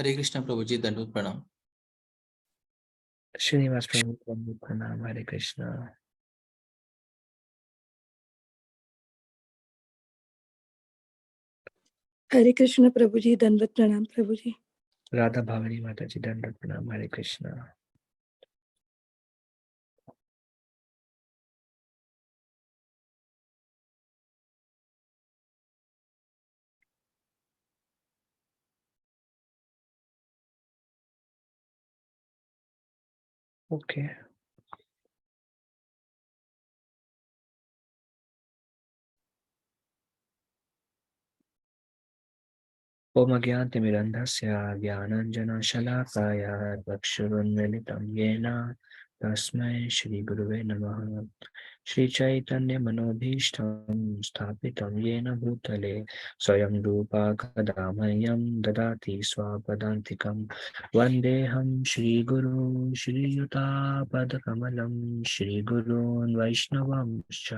हरे कृष्ण प्रभु जी, दंडवत प्रणाम। श्रीनिवास प्रभु को प्रणाम। हरे कृष्णा। हरे कृष्ण प्रभु जी, दंडवत प्रणाम प्रभु जी। राधा भावनी माता जी, दंडवत प्रणाम। हरे कृष्णा। ओके। ओम अज्ञानतिमिरन्धस्य ज्ञानाञ्जनशलाकाय चक्षुरुन्मीलितं येन तस्मै श्रीगुरुवे नमः। श्रीचैतन्यमनोभीष्टं स्थापितं येन भूतले स्वयं रूपा कदा मह्यं ददाति स्वपदान्तिकं। वन्देऽहं श्रीगुरू श्रीयुतापदकमलं श्रीगुरून् वैष्णवांश्च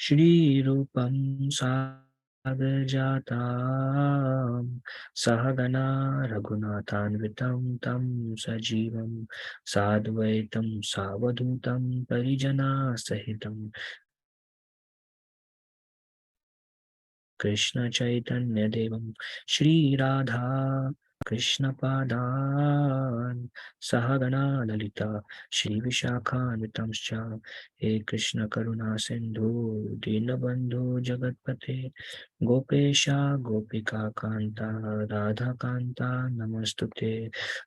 श्रीरूपं जाता सहगना रघुनाथान्वितं तं सजीवं साद्वैतं सावधूतं परिजनासहितं कृष्ण चैतन्य देवं श्रीराधा कृष्णपादान् सहगना ललिता श्रीविशाखान्वितंश्च। हे कृष्ण करुणा सिन्धु दीनबन्धु जगत्पते गोपेशा गोपिका कान्ता राधा कान्ता नमस्तुते।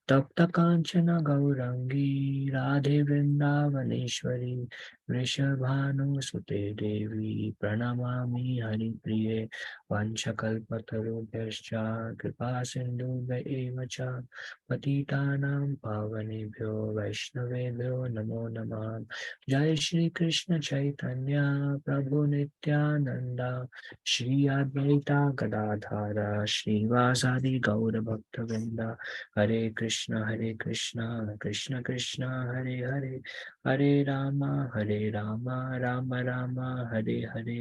तप्त कांचन गौरांगी राधे वृंदावनेश्वरी वृषभानुसुते देवी प्रणमामि हरिप्रिये। वंशकल्पतरुभ्यश्च कृपा सिन्धुभ्य एव च पतितानां पावनेभ्यो वैष्णवेभ्यो नमो नमः। जय श्री कृष्ण चैतन्य प्रभु नित्यानंद श्री अद्वैता गदाधर श्रीवासादि गौर भक्तवृंद। हरे कृष्ण कृष्ण कृष्ण हरे हरे हरे राम राम राम हरे हरे।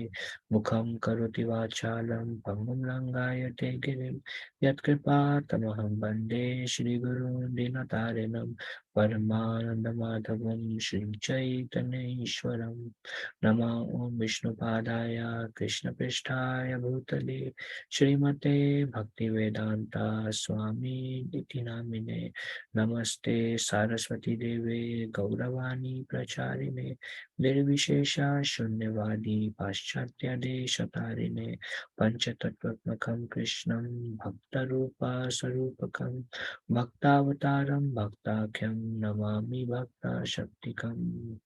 मुखं करोति वाचालं पङ्गुं लङ्घयते गिरिं यत्कृपातमहं वन्दे श्रीगुरुं दीनतारिणं परमानन्दमाधवं श्रीचैतन्येश्वरं। नमः ॐ विष्णुपादाय कृष्णपृष्ठाय भूतले श्रीमते भक्तिवेदान्ता स्वामी इति नामिने। नमस्ते सारस्वती देवे गौरवाणी प्रचारिणे निर्विशेषा शून्यवादी पाश्चात्य देशतारिणे। पंचतत्त्वात्मकं कृष्णं भक्तरूपा स्वरूपकं भक्तावतारं भक्ताख्यं Namami भक्तशक्तिकम्।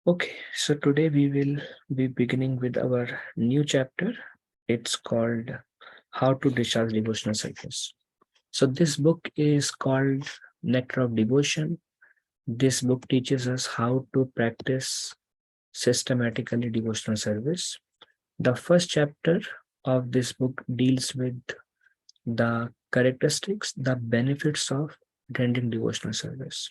Okay, so today we will be beginning with our new chapter. It's called How to Discharge Devotional Service. So this book is called Nectar of Devotion. This book teaches us how to practice systematically devotional service. The first chapter of this book deals with the characteristics, the benefits of rendering devotional service.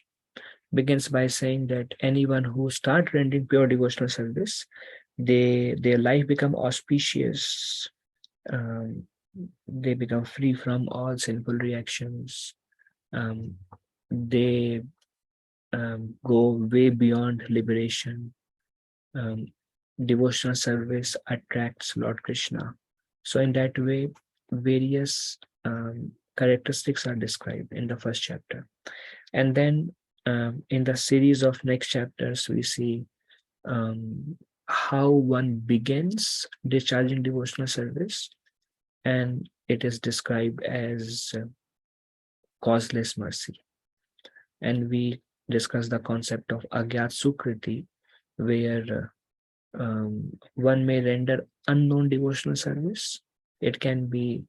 Begins by saying that anyone who start rendering pure devotional service, their life become auspicious. Um, they become free from all sinful reactions. They go way beyond liberation. Um, Devotional service attracts Lord Krishna. So in that way, various characteristics are described in the first chapter. And then in the series of next chapters, we see how one begins discharging devotional service, and it is described as causeless mercy. And we discuss the concept of agyat sukriti, where one may render unknown devotional service. It can be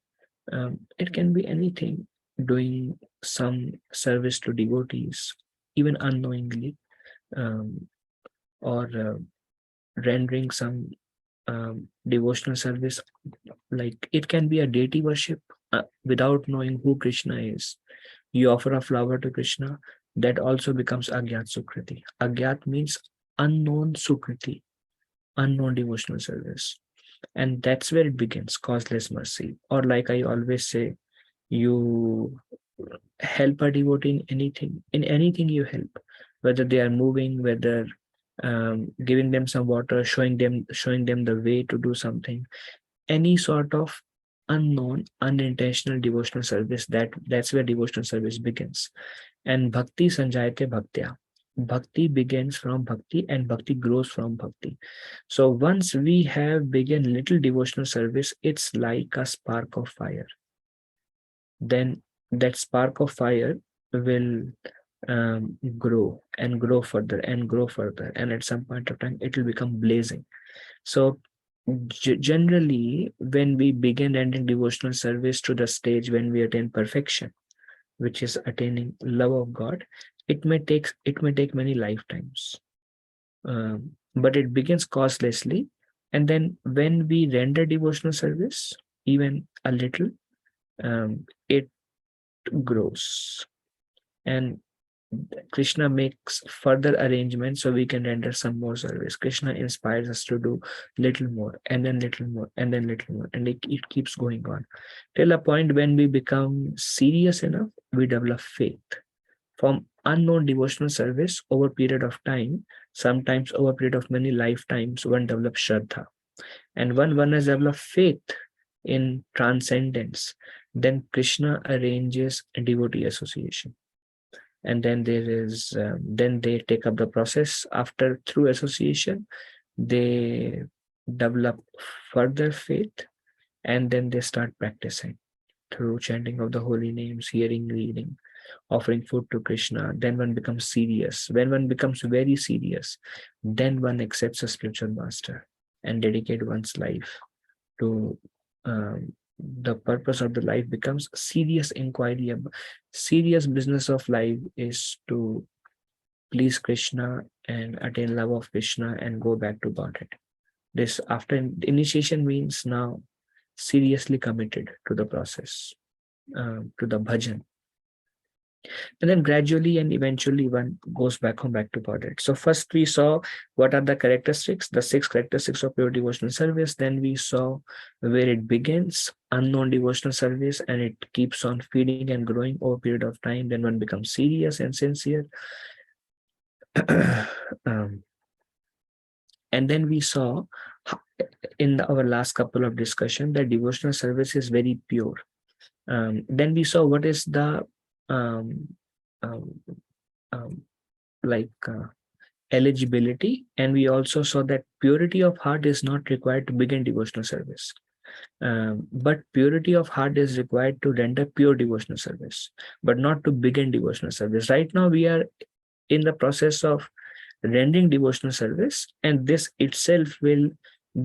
anything, doing some service to devotees, even unknowingly, or rendering some devotional service. Like it can be a deity worship without knowing who Krishna is. You offer a flower to Krishna, that also becomes Agyat Sukriti. Agyat means unknown Sukriti, unknown devotional service. And that's where it begins, causeless mercy. Or like I always say, you help a devotee in anything you help, whether they are moving, whether giving them some water, showing them the way to do something, any sort of unknown, unintentional devotional service, that's where devotional service begins. And bhakti sanjayate bhaktya. Bhakti begins from bhakti and bhakti grows from bhakti. So once we have begun little devotional service, it's like a spark of fire. Then that spark of fire will grow and grow further and grow further. And at some point of time, it will become blazing. So generally, when we begin ending devotional service to the stage when we attain perfection, which is attaining love of God, it may take many lifetimes, but it begins causelessly, and then when we render devotional service, even a little, it grows, and Krishna makes further arrangements so we can render some more service. Krishna inspires us to do little more, and then little more, and then little more, and it keeps going on till a point when we become serious enough, we develop faith. From unknown devotional service over period of time, sometimes over period of many lifetimes, one develops Shraddha. And when one has developed faith in transcendence, then Krishna arranges a devotee association. And then then they take up the process. After, through association, they develop further faith, and then they start practicing through chanting of the holy names, hearing, reading, offering food to Krishna. Then one becomes serious. When one becomes very serious, then one accepts a spiritual master and dedicate one's life to the purpose of the life becomes serious inquiry. Serious business of life is to please Krishna and attain love of Krishna and go back to Godhead. This after initiation means now seriously committed to the process, to the bhajan. And then gradually and eventually one goes back home, back to Godhead. So first we saw what are the characteristics, the 6 characteristics of pure devotional service. Then we saw where it begins, unknown devotional service, and it keeps on feeding and growing over a period of time. Then one becomes serious and sincere. um, and then we saw in our last couple of discussion that devotional service is very pure. Then we saw what is the um, um, um, eligibility, and we also saw that purity of heart is not required to begin devotional service, but purity of heart is required to render pure devotional service, but not to begin devotional service. Right now we are in the process of rendering devotional service, and this itself will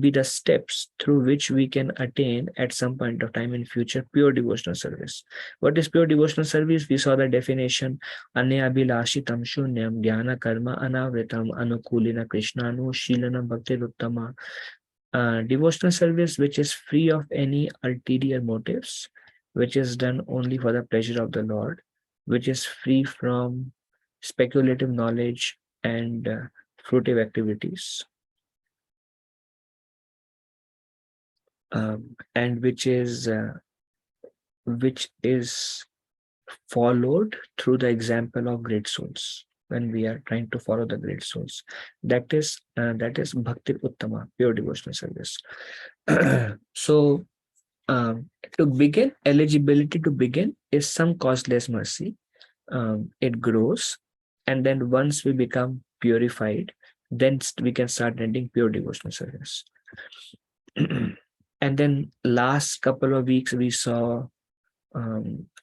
be the steps through which we can attain at some point of time in future pure devotional service. What is pure devotional service? We saw the definition: anyabhilashitam shunyam jnana karma anavritam anukulina krishnanu shilanam bhaktiruttama. Devotional service which is free of any ulterior motives, which is done only for the pleasure of the Lord, which is free from speculative knowledge and fruitive activities, and which is followed through the example of great souls. When we are trying to follow the great souls, that is bhakti uttama, pure devotional service. So to begin, eligibility to begin is some causeless mercy. It grows, and then once we become purified, then we can start rendering pure devotional service. And then last couple of weeks we saw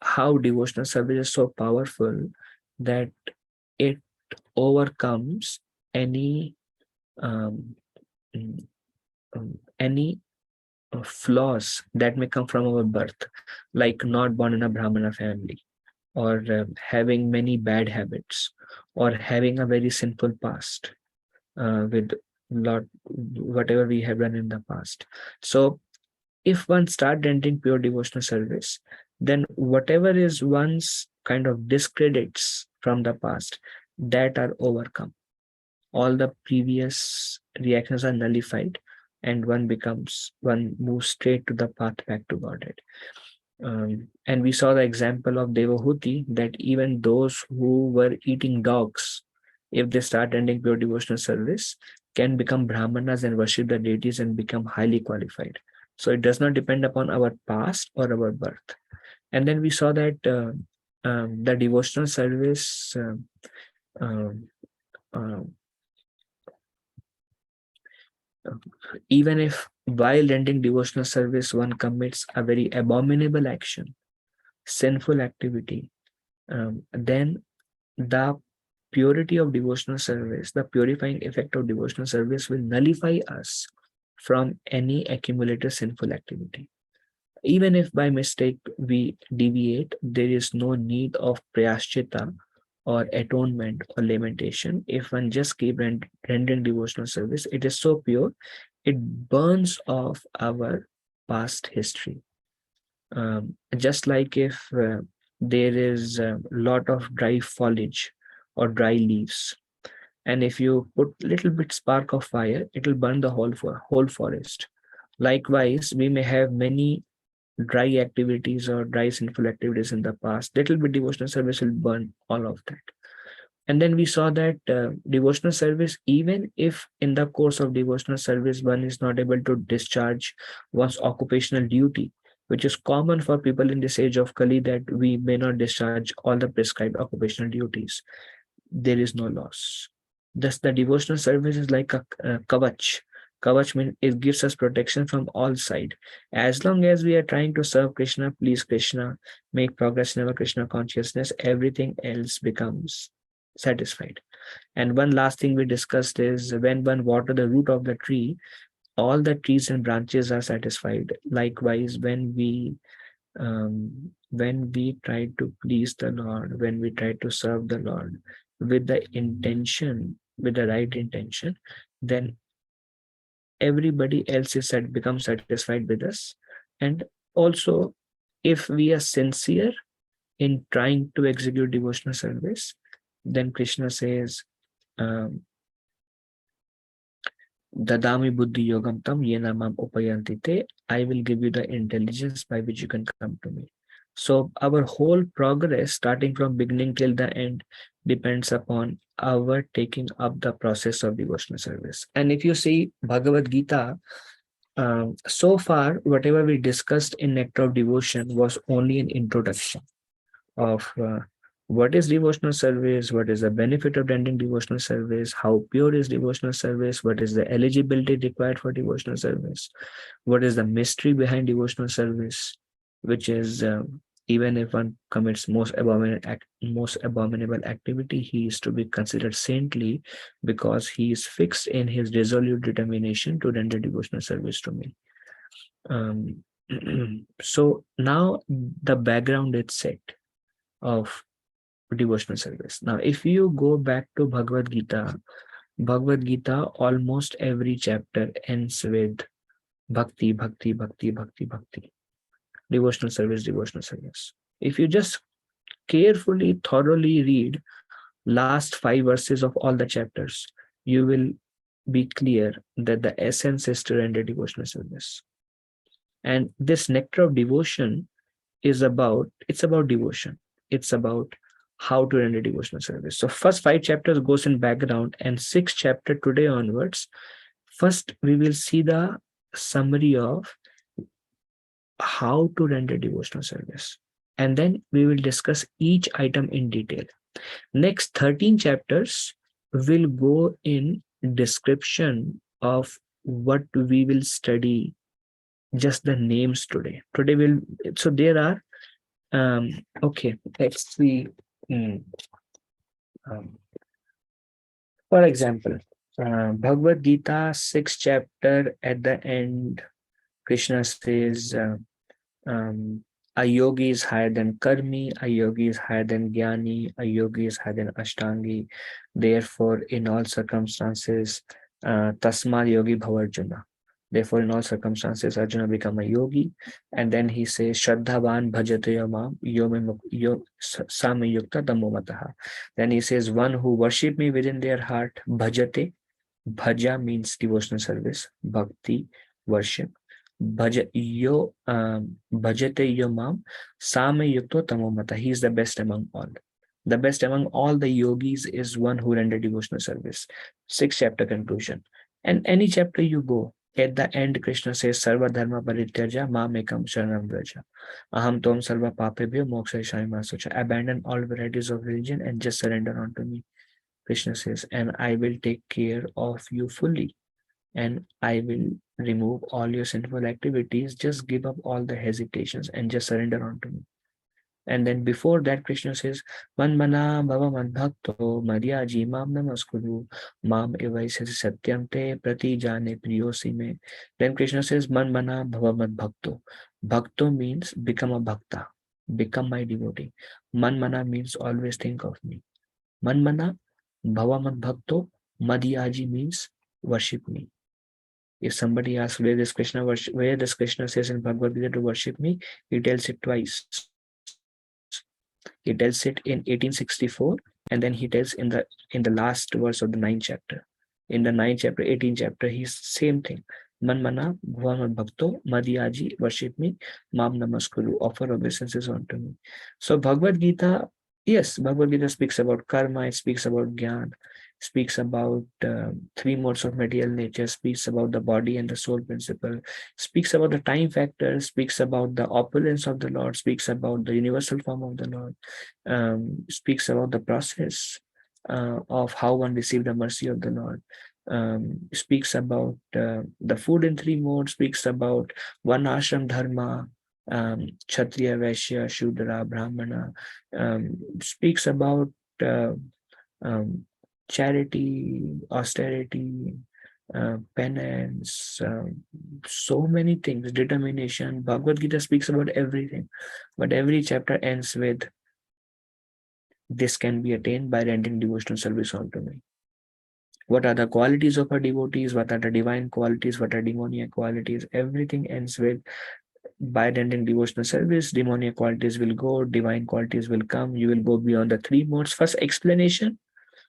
how devotional service is so powerful that it overcomes any um, mm, any flaws that may come from our birth, like not born in a Brahmana family, or having many bad habits, or having a very sinful past with lot whatever we have done in the past. So if one start rendering pure devotional service, then whatever is one's kind of discredits from the past, that are overcome. All the previous reactions are nullified, and one moves straight to the path back to Godhead. And we saw the example of Devahuti, that even those who were eating dogs, if they start ending pure devotional service, can become Brahmanas and worship the deities and become highly qualified. So it does not depend upon our past or our birth. And then we saw that the devotional service, um, uh, even if while rendering devotional service one commits a very abominable action, sinful activity, then the purity of devotional service, the purifying effect of devotional service will nullify us from any accumulated sinful activity. Even if by mistake we deviate, there is no need of prayaschita or atonement or lamentation. If one just keep rendering devotional service, it is so pure, it burns off our past history. Just like if there is a lot of dry foliage or dry leaves, and if you put little bit spark of fire, it will burn the whole forest. Likewise, we may have many dry activities or dry sinful activities in the past. Little bit devotional service will burn all of that. And then we saw that devotional service, even if in the course of devotional service one is not able to discharge one's occupational duty, which is common for people in this age of Kali, that we may not discharge all the prescribed occupational duties, there is no loss. Thus, the devotional service is like a kavach. Kavach means it gives us protection from all sides. As long as we are trying to serve Krishna, please Krishna, make progress in our Krishna consciousness, everything else becomes satisfied. And one last thing we discussed is when one water the root of the tree, all the trees and branches are satisfied. Likewise, when we try to please the Lord, when we try to serve the Lord with the intention, with the right intention, then everybody else is becomes satisfied with us. And also, if we are sincere in trying to execute devotional service, then Krishna says, um, Dadami buddhi yogam tam yena mam upayanti te, I will give you the intelligence by which you can come to me. So our whole progress, starting from beginning till the end, depends upon our taking up the process of devotional service. And if you see Bhagavad Gita, so far, whatever we discussed in Nectar of Devotion was only an introduction of what is devotional service, what is the benefit of rendering devotional service, how pure is devotional service, what is the eligibility required for devotional service, what is the mystery behind devotional service, which is even if one commits most abominable activity, he is to be considered saintly because he is fixed in his resolute determination to render devotional service to me. So now the background is set of devotional service. Now, if you go back to Bhagavad Gita, almost every chapter ends with bhakti, bhakti, bhakti, bhakti, bhakti. Devotional service, devotional service. If you just carefully, thoroughly read last 5 verses of all the chapters, you will be clear that the essence is to render devotional service. And this nectar of devotion it's about devotion. It's about how to render devotional service. So first 5 chapters goes in background, and 6th chapter today onwards, first we will see the summary of how to render devotional service. And then we will discuss each item in detail. Next 13 chapters will go in description of what we will study, just the names today. So there are okay, let's see. For example, Bhagavad Gita, 6th chapter, at the end, Krishna says, a yogi is higher than karmi, a yogi is higher than jnani, a yogi is higher than ashtangi. Therefore, in all circumstances, tasmad yogi bhavarjuna. Therefore, in all circumstances, Arjuna become a yogi. And then he says, Shraddhavan bhajate yamam samayukta tamomataha. Then he says, one who worship me within their heart, bhajate. Bhaja means devotional service, bhakti, worship. Bhajate yamam samayukta tamomata. He is the best among all. The best among all the yogis is one who render devotional service. 6th chapter conclusion. And any chapter you go, at the end, Krishna says, Sarva dharma parityaja ma mekam sharanam vraja. Aham tom sarva papebhyo mokshayishami masocha. Abandon all varieties of religion and just surrender unto me. Krishna says, and I will take care of you fully. And I will remove all your sinful activities. Just give up all the hesitations and just surrender unto me. And then before that, Krishna says, Man mana bhava madbhakto madhyaji mam namaskuru mam evaisasi satyam te prati jane priyosi me. Then Krishna says, Man mana bhava madbhakto. Bhakto means become a bhakta, become my devotee. Man mana means always think of me. Man mana bhava madbhakto madhyaji means worship me. If somebody asks where does Krishna says in Bhagavad Gita to worship me, he tells it twice. He tells it in 1864, and then he tells in the last verse of the 9th chapter. In the 9th chapter, 18th chapter, he's same thing. Man mana bhavan bhakto madhyaji, worship me, mam namaskuru, offer obeisances unto me. So Bhagavad Gita, yes, Bhagavad Gita speaks about karma, it speaks about jnana, speaks about three modes of material nature, speaks about the body and the soul principle, speaks about the time factor, speaks about the opulence of the Lord, speaks about the universal form of the Lord, speaks about the process of how one received the mercy of the Lord, speaks about the food in three modes, speaks about one ashram dharma, Kshatriya, Vaishya, Shudra, Brahmana, speaks about charity, austerity, penance, so many things, determination. Bhagavad Gita speaks about everything, but every chapter ends with, this can be attained by rendering devotional service unto me. What are the qualities of our devotees? What are the divine qualities? What are demoniac qualities? Everything ends with, by rendering devotional service, demoniac qualities will go, divine qualities will come. You will go beyond the three modes. First explanation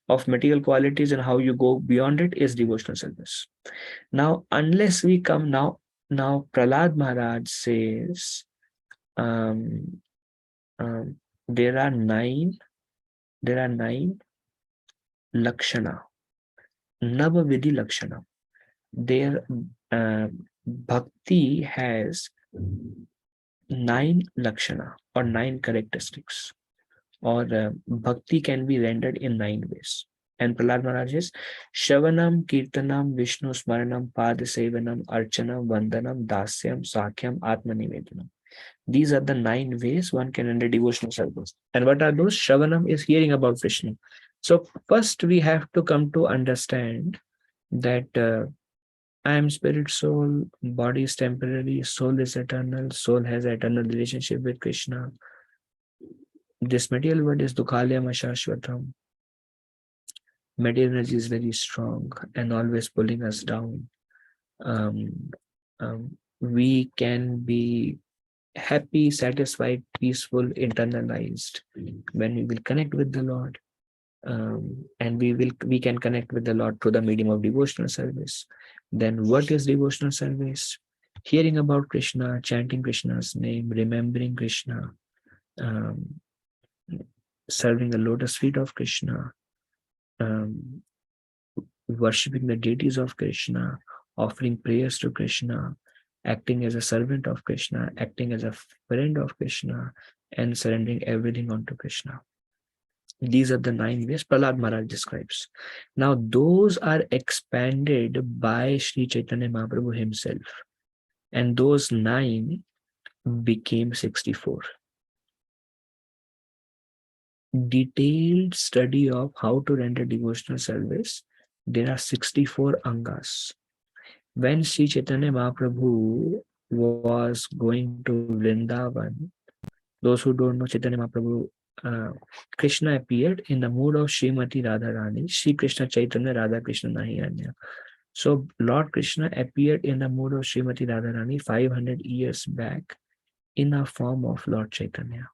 of material qualities and how you go beyond it is devotional service. Now, unless we come now Prahlad Maharaj says, there are nine lakshana, Navavidhi lakshana. Their bhakti has 9 lakshana or 9 characteristics, or bhakti can be rendered in 9 ways. And Prahlad Maharaj is Shavanam, Kirtanam, Vishnu Smaranam, Padasevanam, Archanam, Vandanam, Dasyam, Sakhyam, Atmanivedanam. These are the 9 ways one can render devotional service. And what are those? Shavanam is hearing about Krishna. So first we have to come to understand that I am spirit soul, body is temporary, soul is eternal, soul has eternal relationship with Krishna. This material world is Dukhalyam Ashashvatam. Material energy is very strong and always pulling us down. We can be happy, satisfied, peaceful, internalized when we will connect with the Lord. And we can connect with the Lord through the medium of devotional service. Then what is devotional service? Hearing about Krishna, chanting Krishna's name, remembering Krishna, serving the lotus feet of Krishna, worshipping the deities of Krishna, offering prayers to Krishna, acting as a servant of Krishna, acting as a friend of Krishna, and surrendering everything onto Krishna. These are the 9 ways Prahlad Maharaj describes. Now, those are expanded by Sri Chaitanya Mahaprabhu himself. And those 9 became 64. Detailed study of how to render devotional service, there are 64 angas. When Sri Chaitanya Mahaprabhu was going to Vrindavan, those who don't know Chaitanya Mahaprabhu, Krishna appeared in the mood of Srimati Radharani, Sri Krishna Chaitanya Radha Krishna Nahi Anya. So Lord Krishna appeared in the mood of Srimati Radharani 500 years back in a form of Lord Chaitanya.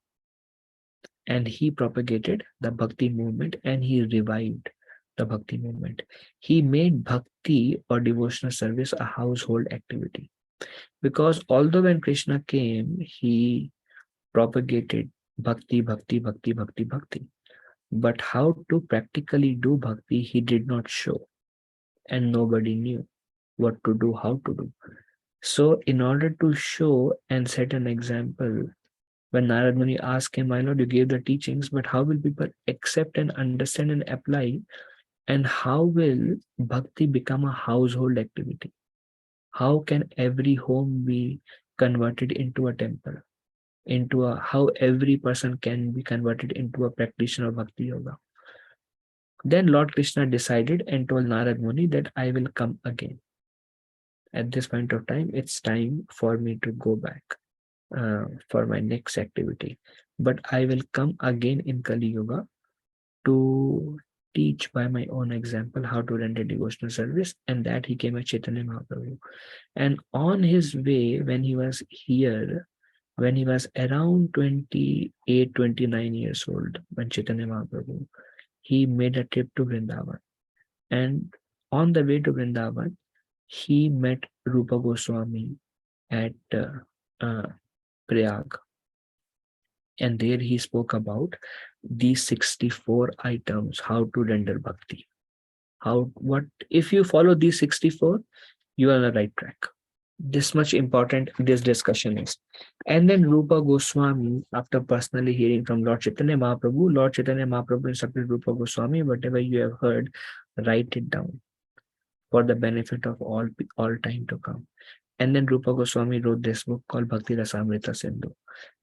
And he propagated the bhakti movement and he revived the bhakti movement. He made bhakti or devotional service a household activity. Because although when Krishna came, he propagated bhakti, bhakti, bhakti, bhakti, bhakti. But how to practically do bhakti, he did not show. And nobody knew what to do, how to do. So in order to show and set an example, when Narad Muni asked him, my lord, you gave the teachings, but how will people accept and understand and apply? And how will bhakti become a household activity? How can every home be converted into a temple? How every person can be converted into a practitioner of bhakti yoga? Then Lord Krishna decided and told Narad Muni that I will come again. At this point of time, it's time for me to go back for my next activity. But I will come again in Kali Yuga to teach by my own example how to render devotional service, and that he came as Chaitanya Mahaprabhu. And on his way, when he was here, when he was around 28, 29 years old, when Chaitanya Mahaprabhu, he made a trip to Vrindavan. And on the way to Vrindavan, he met Rupa Goswami at uh, Prayag. And there he spoke about these 64 items, how to render bhakti. If you follow these 64, you are on the right track. This much important this discussion is. And then Rupa Goswami, after personally hearing from Lord Chaitanya Mahaprabhu instructed Rupa Goswami, whatever you have heard, write it down for the benefit of all time to come. And then Rupa Goswami wrote this book called Bhakti Rasamrita Sindhu.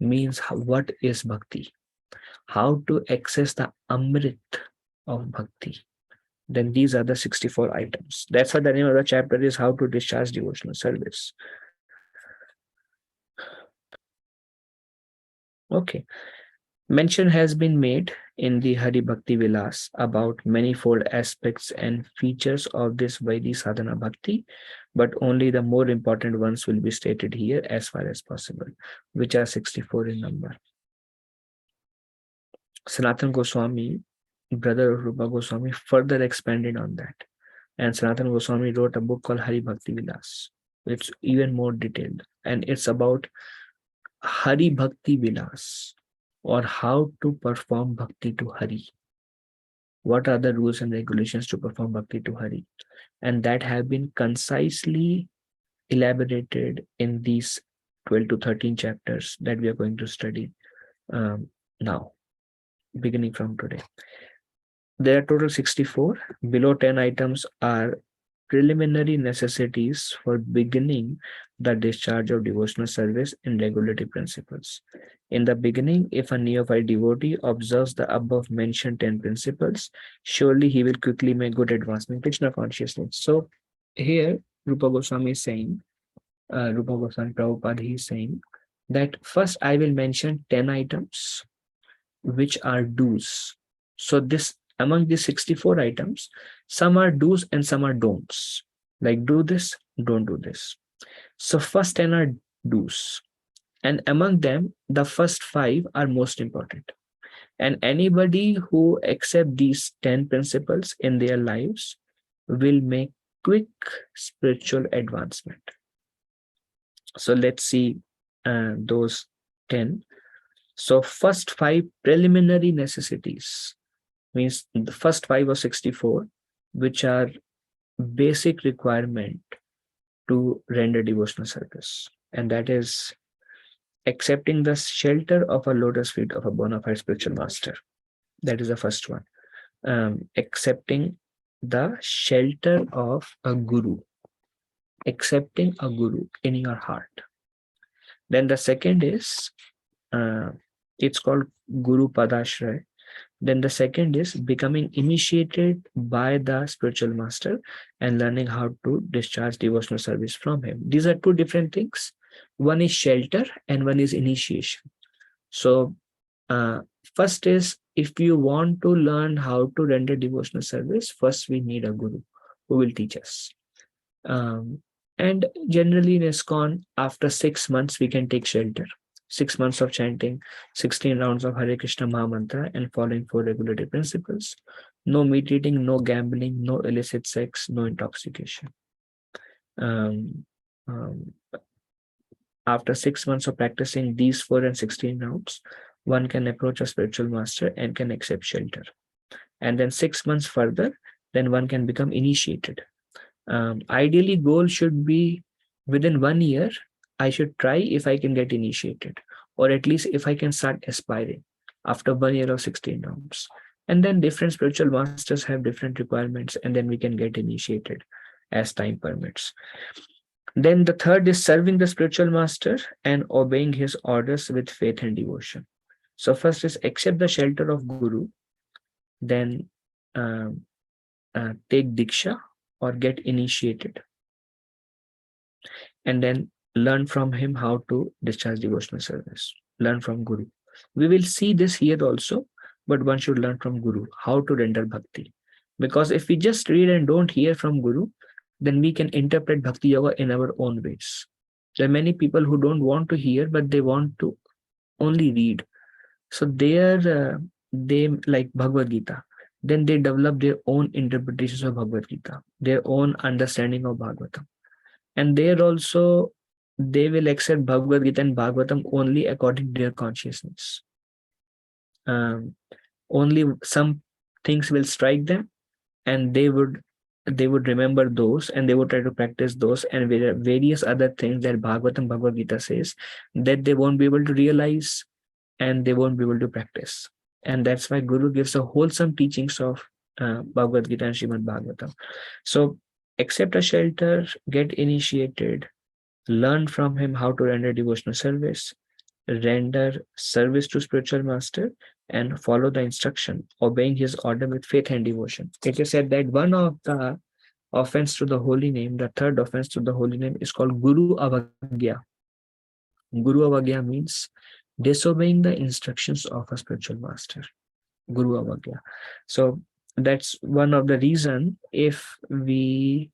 Means what is bhakti? How to access the Amrit of bhakti. Then these are the 64 items. That's why the name of the chapter is How to Discharge Devotional Service. Okay. Mention has been made in the Hari Bhakti Vilas about manifold aspects and features of this Vaidhi Sadhana Bhakti, but only the more important ones will be stated here as far as possible, which are 64 in number. Sanatana Goswami, brother of Rupa Goswami, further expanded on that. And Sanatana Goswami wrote a book called Hari Bhakti Vilas. It's even more detailed. And it's about Hari Bhakti Vilas, or how to perform bhakti to Hari. What are the rules and regulations to perform bhakti to Hari? And that have been concisely elaborated in these 12 to 13 chapters that we are going to study now, beginning from today. There are total 64. Below 10 items are preliminary necessities for beginning the discharge of devotional service and regulatory principles. In the beginning, if a neophyte devotee observes the above mentioned 10 principles, surely he will quickly make good advancement in Krishna consciousness. So here, Rupa Goswami is saying, Rupa Goswami Prabhupada, he is saying that first I will mention 10 items which are do's. So this among these 64 items, some are do's and some are don'ts. Like do this, don't do this. So first 10 are do's. And among them, the first 5 are most important. And anybody who accept these 10 principles in their lives will make quick spiritual advancement. So let's see those 10. So first 5 preliminary necessities means the first 5 or 64, which are basic requirement to render devotional service. And that is accepting the shelter of a lotus feet of a bona fide spiritual master. That is the first one. Accepting the shelter of a guru. Accepting a guru in your heart. Then the second is, it's called Guru Padashray. Then the second is becoming initiated by the spiritual master and learning how to discharge devotional service from him. These are two different things. One is shelter and one is initiation. So first is, if you want to learn how to render devotional service, first we need a guru who will teach us. And generally in ISKCON, after 6 months, we can take shelter. 6 months of chanting, 16 rounds of Hare Krishna Mahamantra and following 4 regulatory principles. No meat eating, no gambling, no illicit sex, no intoxication. Um, um, After 6 months of practicing these 4 and 16 rounds, one can approach a spiritual master and can accept shelter. And then 6 months further, then one can become initiated. Ideally, goal should be within 1 year, I should try if I can get initiated, or at least if I can start aspiring after 1 year of 16 rounds. And then different spiritual masters have different requirements, and then we can get initiated as time permits. Then the third is serving the spiritual master and obeying his orders with faith and devotion. So first is accept the shelter of Guru, then um, take Diksha or get initiated, and then learn from him how to discharge devotional service. Learn from Guru. We will see this here also, but one should learn from Guru how to render bhakti. Because if we just read and don't hear from Guru, then we can interpret Bhakti Yoga in our own ways. There are many people who don't want to hear, but they want to only read. So they like Bhagavad Gita. Then they develop their own interpretations of Bhagavad Gita, their own understanding of Bhagavatam. And there also, they will accept Bhagavad Gita and Bhagavatam only according to their consciousness. Only some things will strike them, and they would remember those, and they would try to practice those, and various other things that Bhagavatam, Bhagavad Gita says, that they won't be able to realize and they won't be able to practice. And that's why Guru gives a wholesome teachings of Bhagavad Gita and Srimad Bhagavatam. So accept a shelter, get initiated, learn from him how to render devotional service, render service to spiritual master, and follow the instruction, obeying his order with faith and devotion. It is said that one of the offense to the holy name, the third offense to the holy name, is called Guru Avagya. Guru Avagya means disobeying the instructions of a spiritual master. Guru Avagya. So that's one of the reason, if we,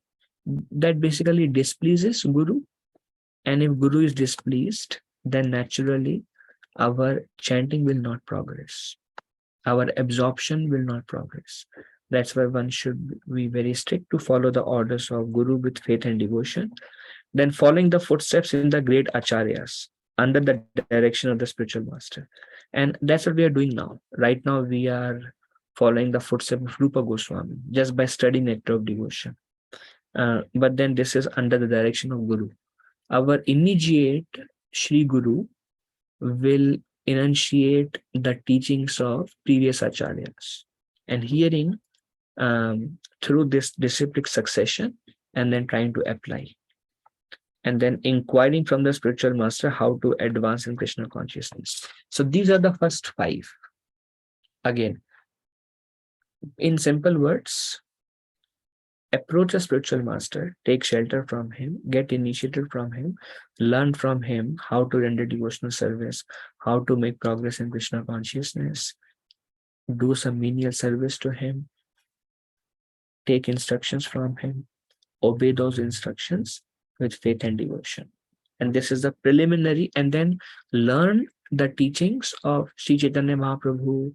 that basically displeases Guru, and if Guru is displeased, then naturally our chanting will not progress. Our absorption will not progress. That's why one should be very strict to follow the orders of Guru with faith and devotion. Then following the footsteps in the great acharyas under the direction of the spiritual master. And that's what we are doing now. Right now we are following the footsteps of Rupa Goswami just by studying nectar of devotion. But then this is under the direction of Guru. Our immediate Shri Guru will enunciate the teachings of previous acharyas, and hearing through this disciplic succession, and then trying to apply, and then inquiring from the spiritual master how to advance in Krishna consciousness. So these are the first 5. Again, in simple words, approach a spiritual master, take shelter from him, get initiated from him, learn from him how to render devotional service, how to make progress in Krishna consciousness, do some menial service to him, take instructions from him, obey those instructions with faith and devotion. And this is the preliminary, and then learn the teachings of Sri Chaitanya Mahaprabhu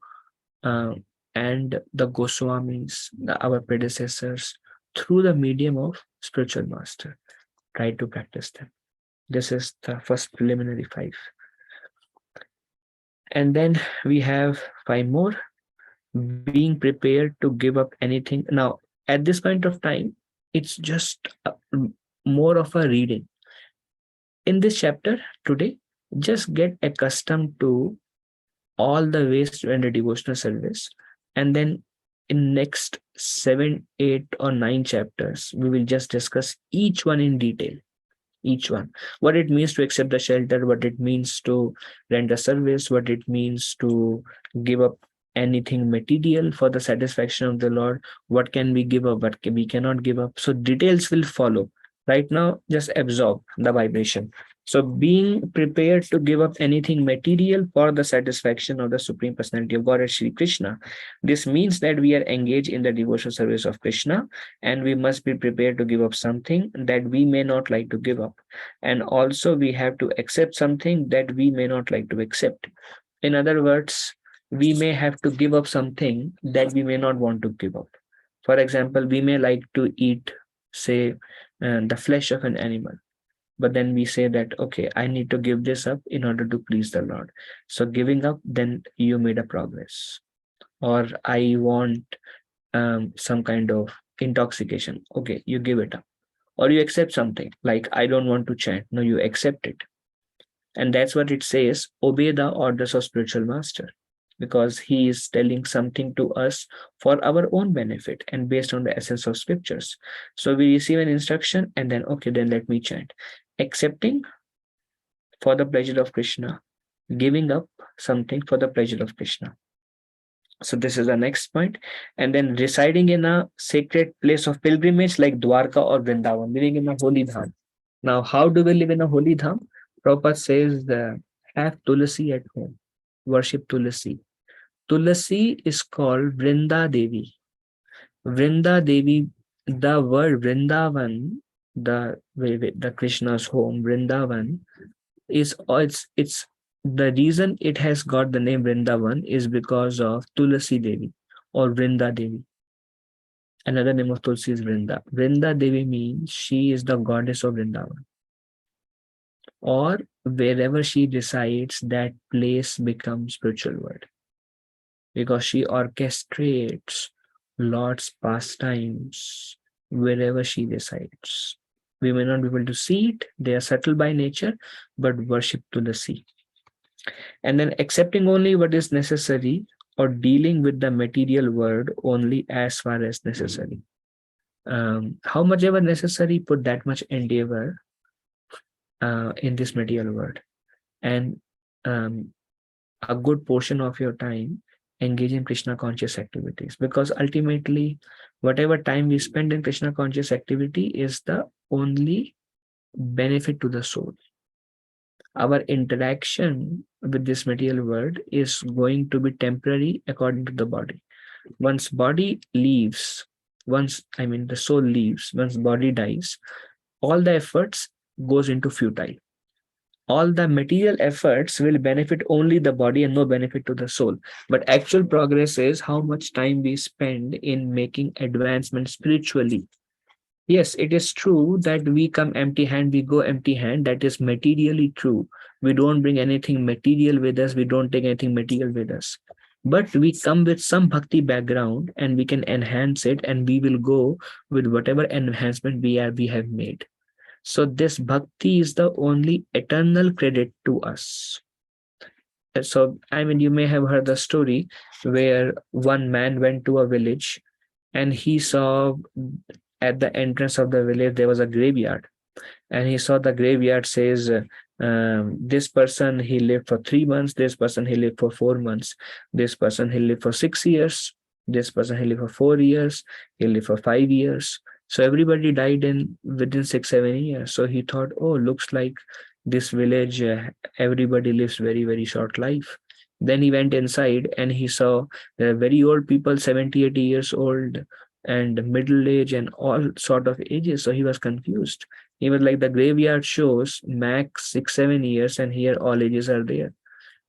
and the Goswamis, our predecessors, through the medium of spiritual master. Try to practice them. This is the first preliminary 5. And then we have 5 more. Being prepared to give up anything. Now, at this point of time, it's just more of a reading. In this chapter today, just get accustomed to all the ways to render devotional service, and then in next 7, 8, or 9 chapters, we will just discuss each one in detail. Each one, what it means to accept the shelter, what it means to render service, what it means to give up anything material for the satisfaction of the Lord, what can we give up, what we cannot give up. So details will follow. Right now, just absorb the vibration. So being prepared to give up anything material for the satisfaction of the Supreme Personality of God, Sri Krishna. This means that we are engaged in the devotional service of Krishna, and we must be prepared to give up something that we may not like to give up. And also we have to accept something that we may not like to accept. In other words, we may have to give up something that we may not want to give up. For example, we may like to eat, say, the flesh of an animal, but then we say that, okay, I need to give this up in order to please the Lord. So giving up, then you made a progress. Or I want some kind of intoxication. Okay, you give it up. Or you accept something like, I don't want to chant. No, you accept it. And that's what it says, obey the orders of spiritual master, because he is telling something to us for our own benefit and based on the essence of scriptures. So we receive an instruction and then, okay, then let me chant. Accepting for the pleasure of Krishna, giving up something for the pleasure of Krishna. So this is the next point. And then residing in a sacred place of pilgrimage like Dwarka or Vrindavan, living in a holy dham. Now, how do we live in a holy dham? Prabhupada says, have Tulasi at home, worship Tulasi. Tulasi is called Vrinda Devi. Vrinda Devi, the word Vrindavan, the Krishna's home, Vrindavan, is it's the reason it has got the name Vrindavan is because of Tulasi Devi or Vrinda Devi. Another name of Tulsi is Vrinda. Vrinda Devi means she is the goddess of Vrindavan. Or wherever she resides, that place becomes spiritual world, because she orchestrates Lord's pastimes wherever she resides. We may not be able to see it, they are subtle by nature, but worship to the sea. And then accepting only what is necessary or dealing with the material world only as far as necessary. How much ever necessary, put that much endeavor in this material world. And a good portion of your time engage in Krishna conscious activities, because ultimately whatever time we spend in Krishna conscious activity is the only benefit to the soul. Our interaction with this material world is going to be temporary according to the body. Once body leaves, the soul leaves, once body dies, all the efforts goes into futile. All the material efforts will benefit only the body and no benefit to the soul. But actual progress is how much time we spend in making advancement spiritually. Yes, it is true that we come empty hand, we go empty hand. That is materially true. We don't bring anything material with us, we don't take anything material with us. But we come with some bhakti background and we can enhance it, and we will go with whatever enhancement we have made. So this bhakti is the only eternal credit to us. So, you may have heard the story where one man went to a village and he saw at the entrance of the village there was a graveyard, and he saw the graveyard says, this person he lived for 3 months, this person he lived for 4 months, this person he lived for 6 years, this person he lived for 4 years, he lived for 5 years. So everybody died in within 6-7 years. So he thought, oh, looks like this village everybody lives very very short life. Then he went inside and he saw very old people, 70-80 years old, and middle age, and all sort of ages. So he was confused. He was like, the graveyard shows max 6-7 years, and here all ages are there.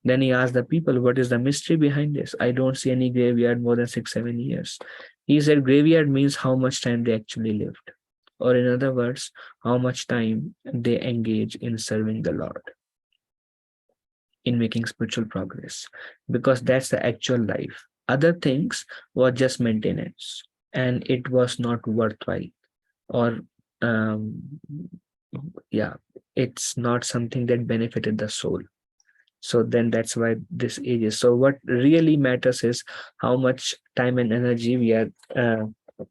Then he asked the people, what is the mystery behind this? I don't see any graveyard more than 6-7 years. He said graveyard means how much time they actually lived, or in other words, how much time they engage in serving the Lord, in making spiritual progress, because that's the actual life. Other things were just maintenance, and it was not worthwhile, or um, yeah, it's not something that benefited the soul. So then that's why this ages. So what really matters is how much time and energy we are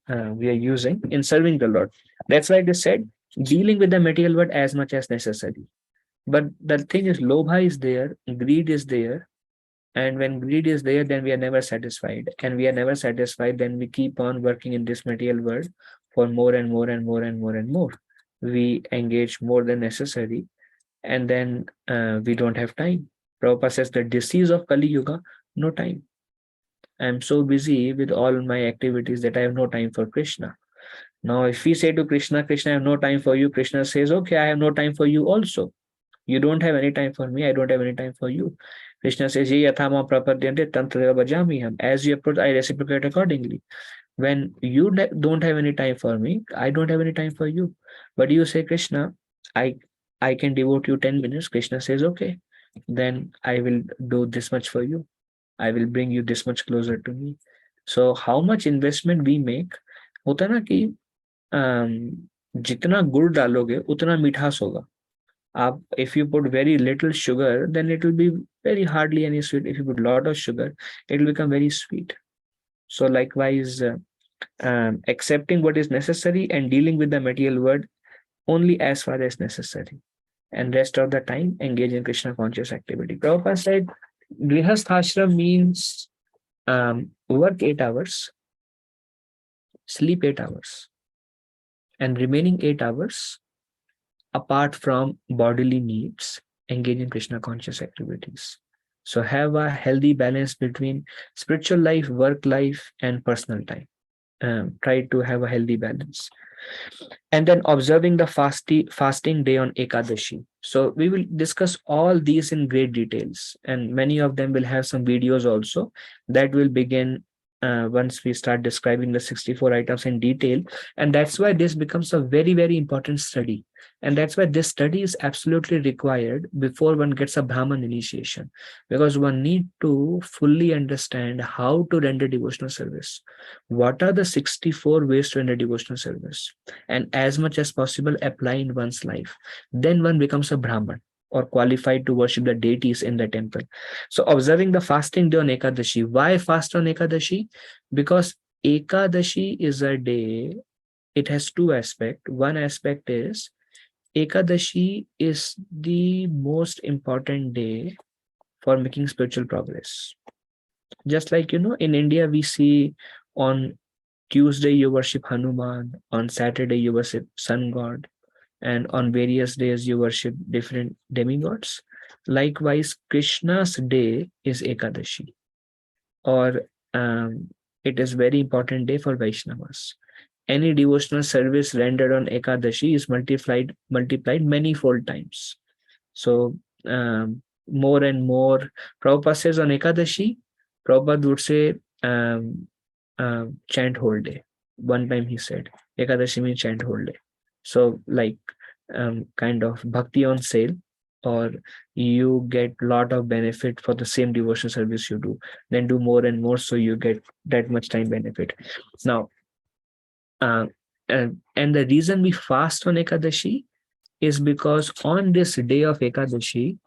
using in serving the Lord. That's why they said dealing with the material world as much as necessary. But the thing is, lobha is there, greed is there, and when greed is there, then we are never satisfied. And we are never satisfied, then we keep on working in this material world for more and more and more and more and more. we engage more than necessary, and then we don't have time. Prabhupada says the disease of Kali Yuga, no time. I'm so busy with all my activities that I have no time for Krishna. Now, if we say to Krishna, Krishna, I have no time for you, Krishna says, okay, I have no time for you also. You don't have any time for me, I don't have any time for you. Krishna says, Ye yathama prapadyante tantra bhajamiham. As you approach, I reciprocate accordingly. When you don't have any time for me, I don't have any time for you. But you say, Krishna, I I can devote you 10 minutes. Krishna says, okay, then I will do this much for you. I will bring you this much closer to me. So how much investment we make, होता है ना कि जितना गुड़ डालोगे उतना मिठास होगा. If you put very little sugar, then it will be very hardly any sweet. If you put a lot of sugar, it will become very sweet. So likewise, accepting what is necessary and dealing with the material world only as far as necessary, and rest of the time engage in Krishna conscious activity. Prabhupada said, Grihasthashram means work 8 hours, sleep 8 hours, and remaining 8 hours, apart from bodily needs, engage in Krishna conscious activities. So have a healthy balance between spiritual life, work life, and personal time. Try to have a healthy balance. And then observing the fasting day on Ekadashi. So we will discuss all these in great details, and many of them will have some videos also that will begin once we start describing the 64 items in detail. And that's why this becomes a very, very important study. And that's why this study is absolutely required before one gets a Brahman initiation, because one need to fully understand how to render devotional service. What are the 64 ways to render devotional service? And as much as possible, apply in one's life. Then one becomes a Brahman or qualified to worship the deities in the temple. So observing the fasting day on Ekadashi. Why fast on Ekadashi? Because Ekadashi is a day, it has two aspects. One aspect is Ekadashi is the most important day for making spiritual progress. Just like, in India, we see on Tuesday you worship Hanuman, on Saturday you worship sun god, and on various days you worship different demigods. Likewise, Krishna's day is Ekadashi, or it is very important day for Vaishnavas. Any devotional service rendered on Ekadashi is multiplied many-fold times. So more and more, Prabhupada says on Ekadashi, Prabhupada would say chant whole day. One time he said, Ekadashi means chant whole day. So like kind of bhakti on sale, or you get lot of benefit for the same devotional service you do, then do more and more so you get that much time benefit. Now, and the reason we fast on Ekadashi is because on this day of Ekadashi,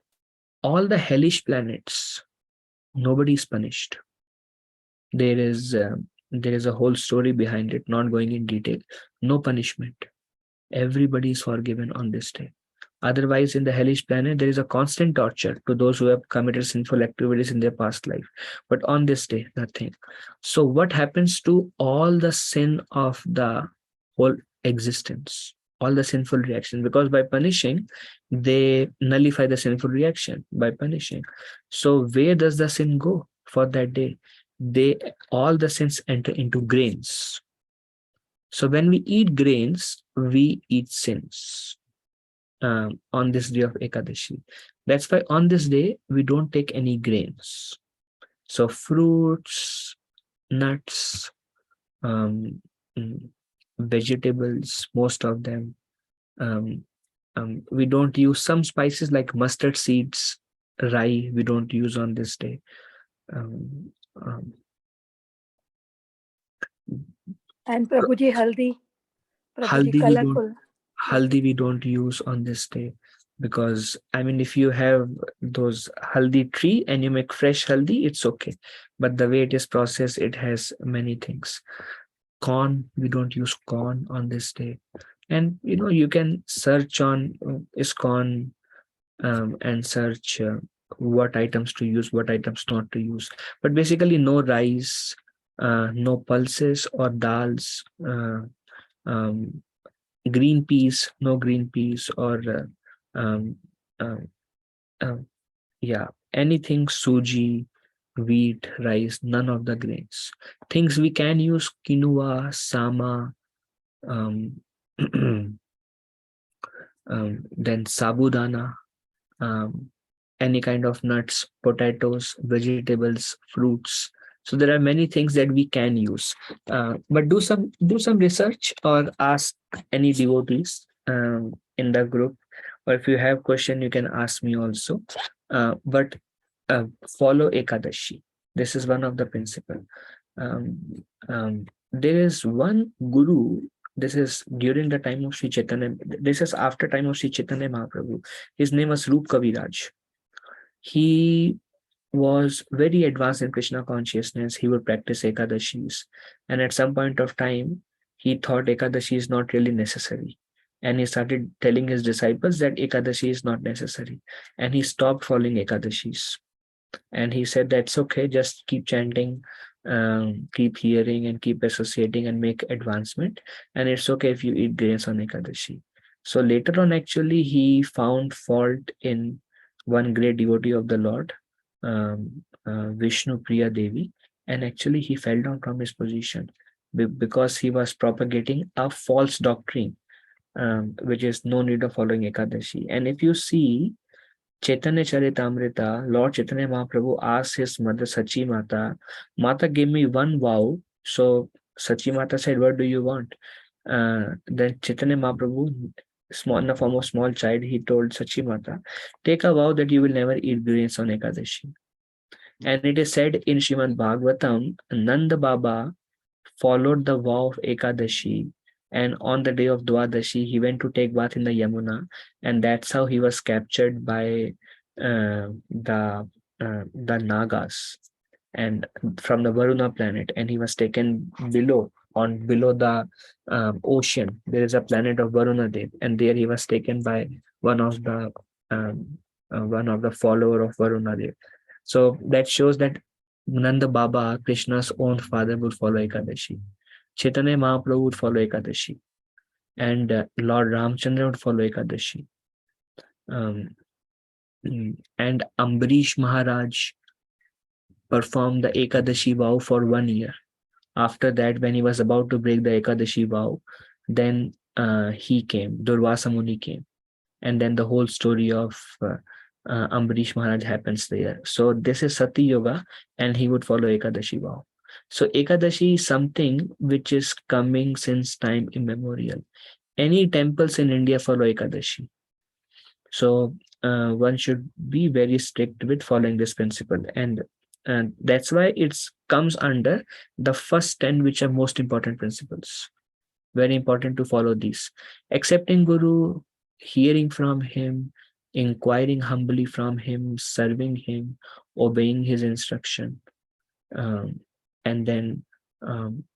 all the hellish planets, nobody is punished. There is a whole story behind it, not going in detail. No punishment. Everybody is forgiven on this day. Otherwise, in the hellish planet, there is a constant torture to those who have committed sinful activities in their past life. But on this day, nothing. So what happens to all the sin of the whole existence, all the sinful reactions? Because by punishing, they nullify the sinful reaction by punishing. So where does the sin go for that day? All the sins enter into grains. So when we eat grains, we eat sins on this day of Ekadashi. That's why on this day, we don't take any grains. So fruits, nuts, vegetables, most of them. We don't use some spices like mustard seeds, rye, we don't use on this day. And Prabhuji, haldi. Prabhuji, Haldi colorful. we don't use on this day, because if you have those haldi tree and you make fresh haldi, it's okay, but the way it is processed, it has many things. Corn, we don't use corn on this day. And you can search on ISKCON and search what items to use, what items not to use. But basically no rice, no pulses or dals, um, green peas, no green peas, or um, uh, uh, yeah, anything suji, wheat, rice, none of the grains. Things we can use: quinoa, sama, um, then sabudana, um, any kind of nuts, potatoes, vegetables, fruits. So there are many things that we can use. But do some research or ask any devotees in the group, or if you have question, you can ask me also. But follow Ekadashi. This is one of the principle. Um, there is one guru. This is during the time of Sri Chaitanya. This is after time of Sri Chaitanya Mahaprabhu. His name was Rup Kaviraj. He was very advanced in Krishna consciousness. He would practice Ekadashis. And at some point of time, he thought Ekadashi is not really necessary. And he started telling his disciples that Ekadashi is not necessary. And he stopped following Ekadashis. And he said, that's okay, just keep chanting, keep hearing, and keep associating and make advancement. And it's okay if you eat grains on Ekadashi. So later on, actually, he found fault in one great devotee of the Lord, Vishnu Priya Devi, and actually he fell down from his position because he was propagating a false doctrine, which is no need of following Ekadashi. And if you see Chaitanya Charitamrita, Lord Chaitanya Mahaprabhu asked his mother Sachi Mata, Mata, give me one vow. So Sachi Mata said, what do you want? Then Chaitanya Mahaprabhu, small in the form of small child, he told Sachi Mata, take a vow that you will never eat grains on Ekadashi. And it is said in Srimad Bhagavatam, Nanda Baba followed the vow of Ekadashi, and on the day of Dwadashi, he went to take bath in the Yamuna, and that's how he was captured by the Nagas and from the Varuna planet, and he was taken below the ocean. There is a planet of Varuna Dev, and there he was taken by one of the um, follower of Varuna Dev. So that shows that Nanda Baba, Krishna's own father, would follow Ekadashi. Chaitanya Mahaprabhu would follow Ekadashi, and Lord Ramchandra would follow Ekadashi. Um, and Ambarish Maharaj performed the Ekadashi vow for 1 year. After that, when he was about to break the Ekadashi vow, then he came, Durvasa Muni came. And then the whole story of Ambarish Maharaj happens there. So this is Sati Yoga, and he would follow Ekadashi vow. So Ekadashi is something which is coming since time immemorial. Any temples in India follow Ekadashi. So one should be very strict with following this principle. And that's why it comes under the first 10, which are most important principles. Very important to follow these. Accepting Guru, hearing from him, inquiring humbly from him, serving him, obeying his instruction, and then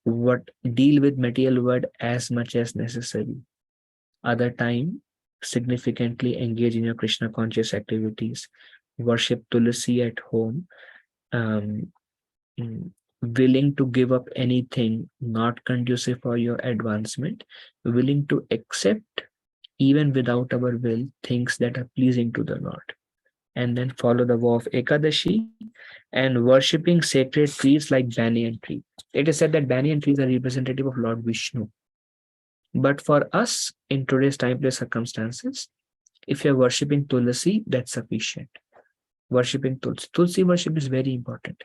what deal with material world as much as necessary. Other time, significantly engage in your Krishna conscious activities, worship Tulasi at home, um, willing to give up anything not conducive for your advancement, willing to accept even without our will things that are pleasing to the Lord, and then follow the vow of Ekadashi and worshipping sacred trees like banyan tree. It is said that banyan trees are representative of Lord Vishnu. But for us in today's time place circumstances, if you're worshipping Tulasi, that's sufficient. Worshipping Tulsi. Tulsi worship is very important.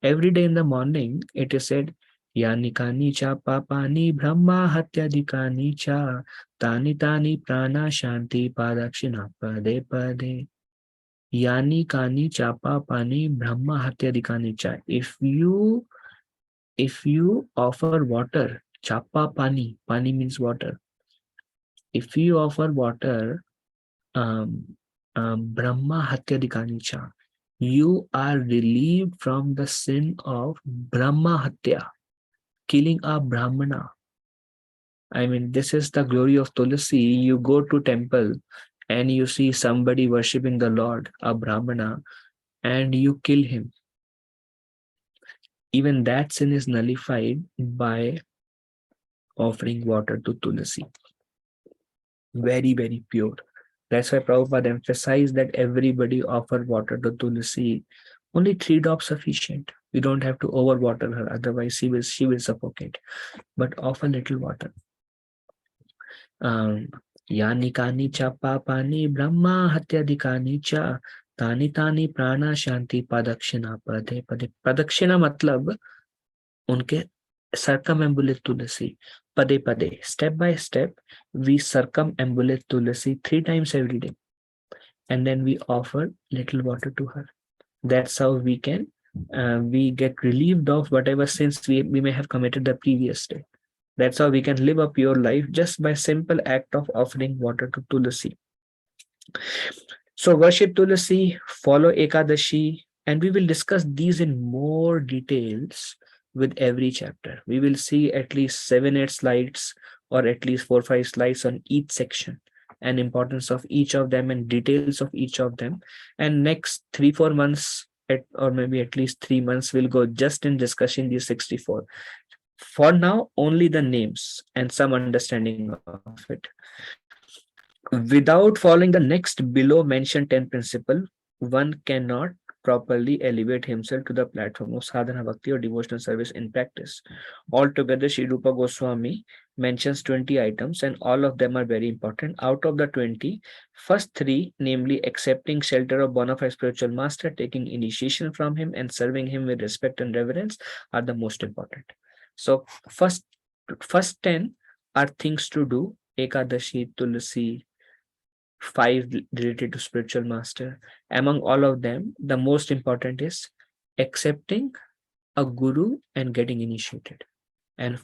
Every day in the morning, it is said, Yani kani cha papani brahma hatyadikani cha tani tani prana shanti padakshina pade pade. Yani kani cha papani brahma hatyadikani cha. If you offer water, chapa pani means water. If you offer water, um, Brahma Hatyadikani cha, you are relieved from the sin of Brahma Hatya, killing a Brahmana. I mean, this is the glory of Tulasi. You go to temple and you see somebody worshipping the Lord, a Brahmana, and you kill him. Even that sin is nullified by offering water to Tulasi. very, very pure. That's why Prabhupada emphasized that everybody offer water to Tulsi. Only 3 drops sufficient. We don't have to overwater her, otherwise she will suffocate. But offer little water. यानि कानि च पापानि ब्रह्मा हत्याधिकानि च तानि तानि प्राणा शांति प्रदक्षिणा पदे पदे. प्रदक्षिणा मतलब उनके circumambulate Tulasi pade pade, step by step. We circumambulate Tulasi 3 times every day, and then we offer little water to her. That's how we can we get relieved of whatever sins we may have committed the previous day. That's how we can live a pure life just by simple act of offering water to Tulasi. So worship Tulasi, follow Ekadashi, and we will discuss these in more details with every chapter. We will see at least 7-8 slides or at least 4-5 slides on each section and importance of each of them and details of each of them. And next 3-4 months or maybe at least 3 months will go just in discussing these 64. For now, only the names and some understanding of it. Without following the next below mentioned 10 principle, one cannot properly elevate himself to the platform of sadhana bhakti or devotional service in practice. Altogether, Sri Rupa Goswami mentions 20 items, and all of them are very important. Out of the 20, first 3, namely accepting shelter of bona fide spiritual master, taking initiation from him, and serving him with respect and reverence, are the most important. So first 10 are things to do: Ekadashi, Tulasi, 5 related to spiritual master. Among all of them, the most important is accepting a guru and getting initiated, and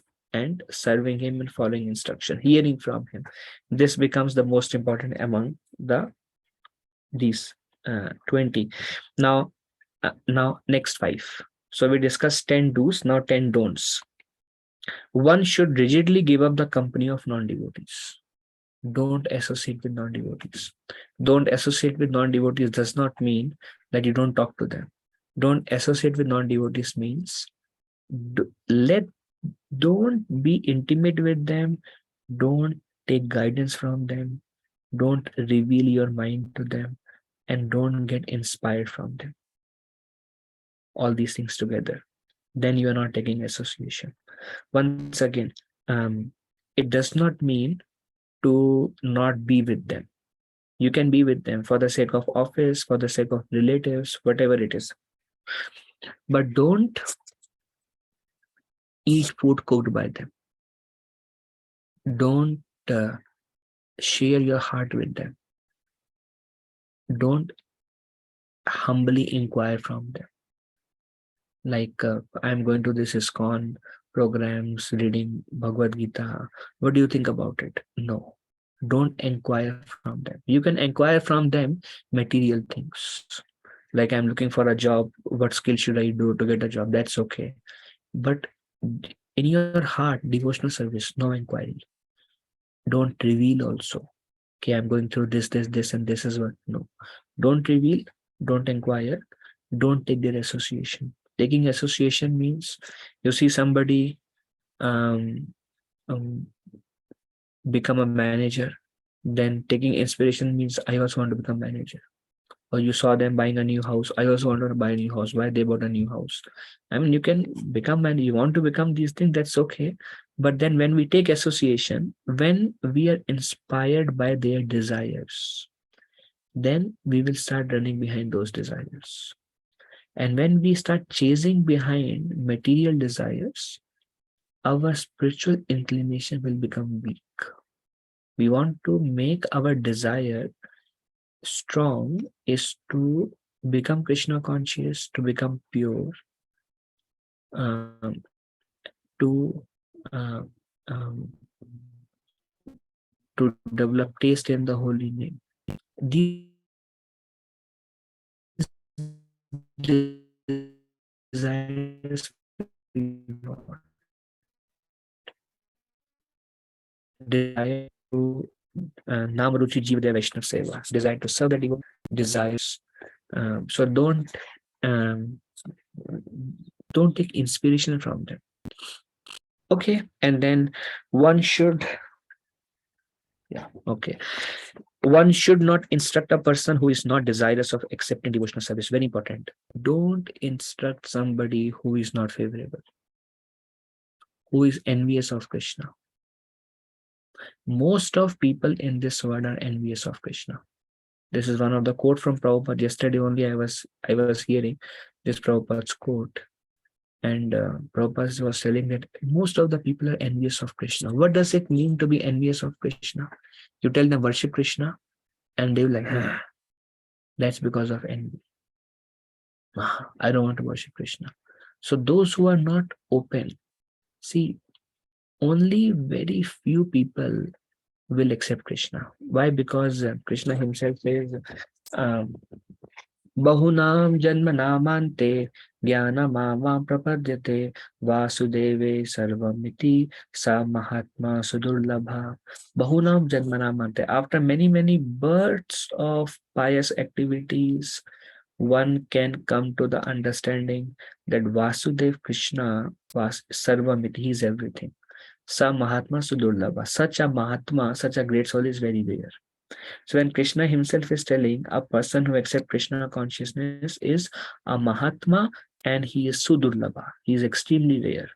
serving him and following instruction, hearing from him. This becomes the most important among these 20. Now next 5. So we discussed 10 do's, now 10 don'ts. One should rigidly give up the company of non-devotees. Don't associate with non-devotees. Don't associate with non-devotees does not mean that you don't talk to them. Don't associate with non-devotees means don't be intimate with them. Don't take guidance from them. Don't reveal your mind to them, and don't get inspired from them. All these things together, then you are not taking association. Once again, it does not mean to not be with them. You can be with them for the sake of office, for the sake of relatives, whatever it is. But don't eat food cooked by them. Don't share your heart with them. Don't humbly inquire from them. Like, I'm going to this ISKCON programs, reading Bhagavad Gita. What do you think about it? No. Don't inquire from them. You can inquire from them material things. Like, I'm looking for a job. What skill should I do to get a job? That's okay. But in your heart, devotional service, no inquiry. Don't reveal also. Okay, I'm going through this, and this is what. No. Don't reveal, don't inquire, don't take their association. Taking association means you see somebody become a manager, then taking inspiration means I also want to become manager. Or you saw them buying a new house, I also want to buy a new house. Why they bought a new house? I mean, you can become manager, you want to become these things, that's okay. But then when we take association, when we are inspired by their desires, then we will start running behind those desires. And when we start chasing behind material desires, our spiritual inclination will become weak. We want to make our desire strong is to become Krishna conscious, to become pure, to to develop taste in the holy name. These desires desire to Nam Ruchi Jivadeva Vaishnav Seva, desire to serve the devotee, desires. So don't take inspiration from them. Okay, and then one should Yeah, okay. One should not instruct a person who is not desirous of accepting devotional service. Very important. Don't instruct somebody who is not favorable, who is envious of Krishna. Most of people in this world are envious of Krishna. This is one of the quote from Prabhupada. Yesterday only I was hearing this Prabhupada's quote, and Prabhupada was telling that most of the people are envious of Krishna. What does it mean to be envious of Krishna? You tell them worship Krishna, and they're like, that's because of envy. I don't want to worship Krishna. So those who are not open, see, only very few people will accept Krishna. Why? Because Krishna himself says, um, Bahunam janmanamante jnanamama prapadyate vasudeve sarvamiti sa mahatma sudurlabha. Bahunam janmanamante. After many births of pious activities, one can come to the understanding that Vasudev Krishna was Sarvamiti, he is everything. Sa Mahatma Sudurlabha. Such a Mahatma, such a great soul is very rare. So when Krishna himself is telling a person who accepts Krishna consciousness is a Mahatma and he is Sudurlabha. He is extremely rare.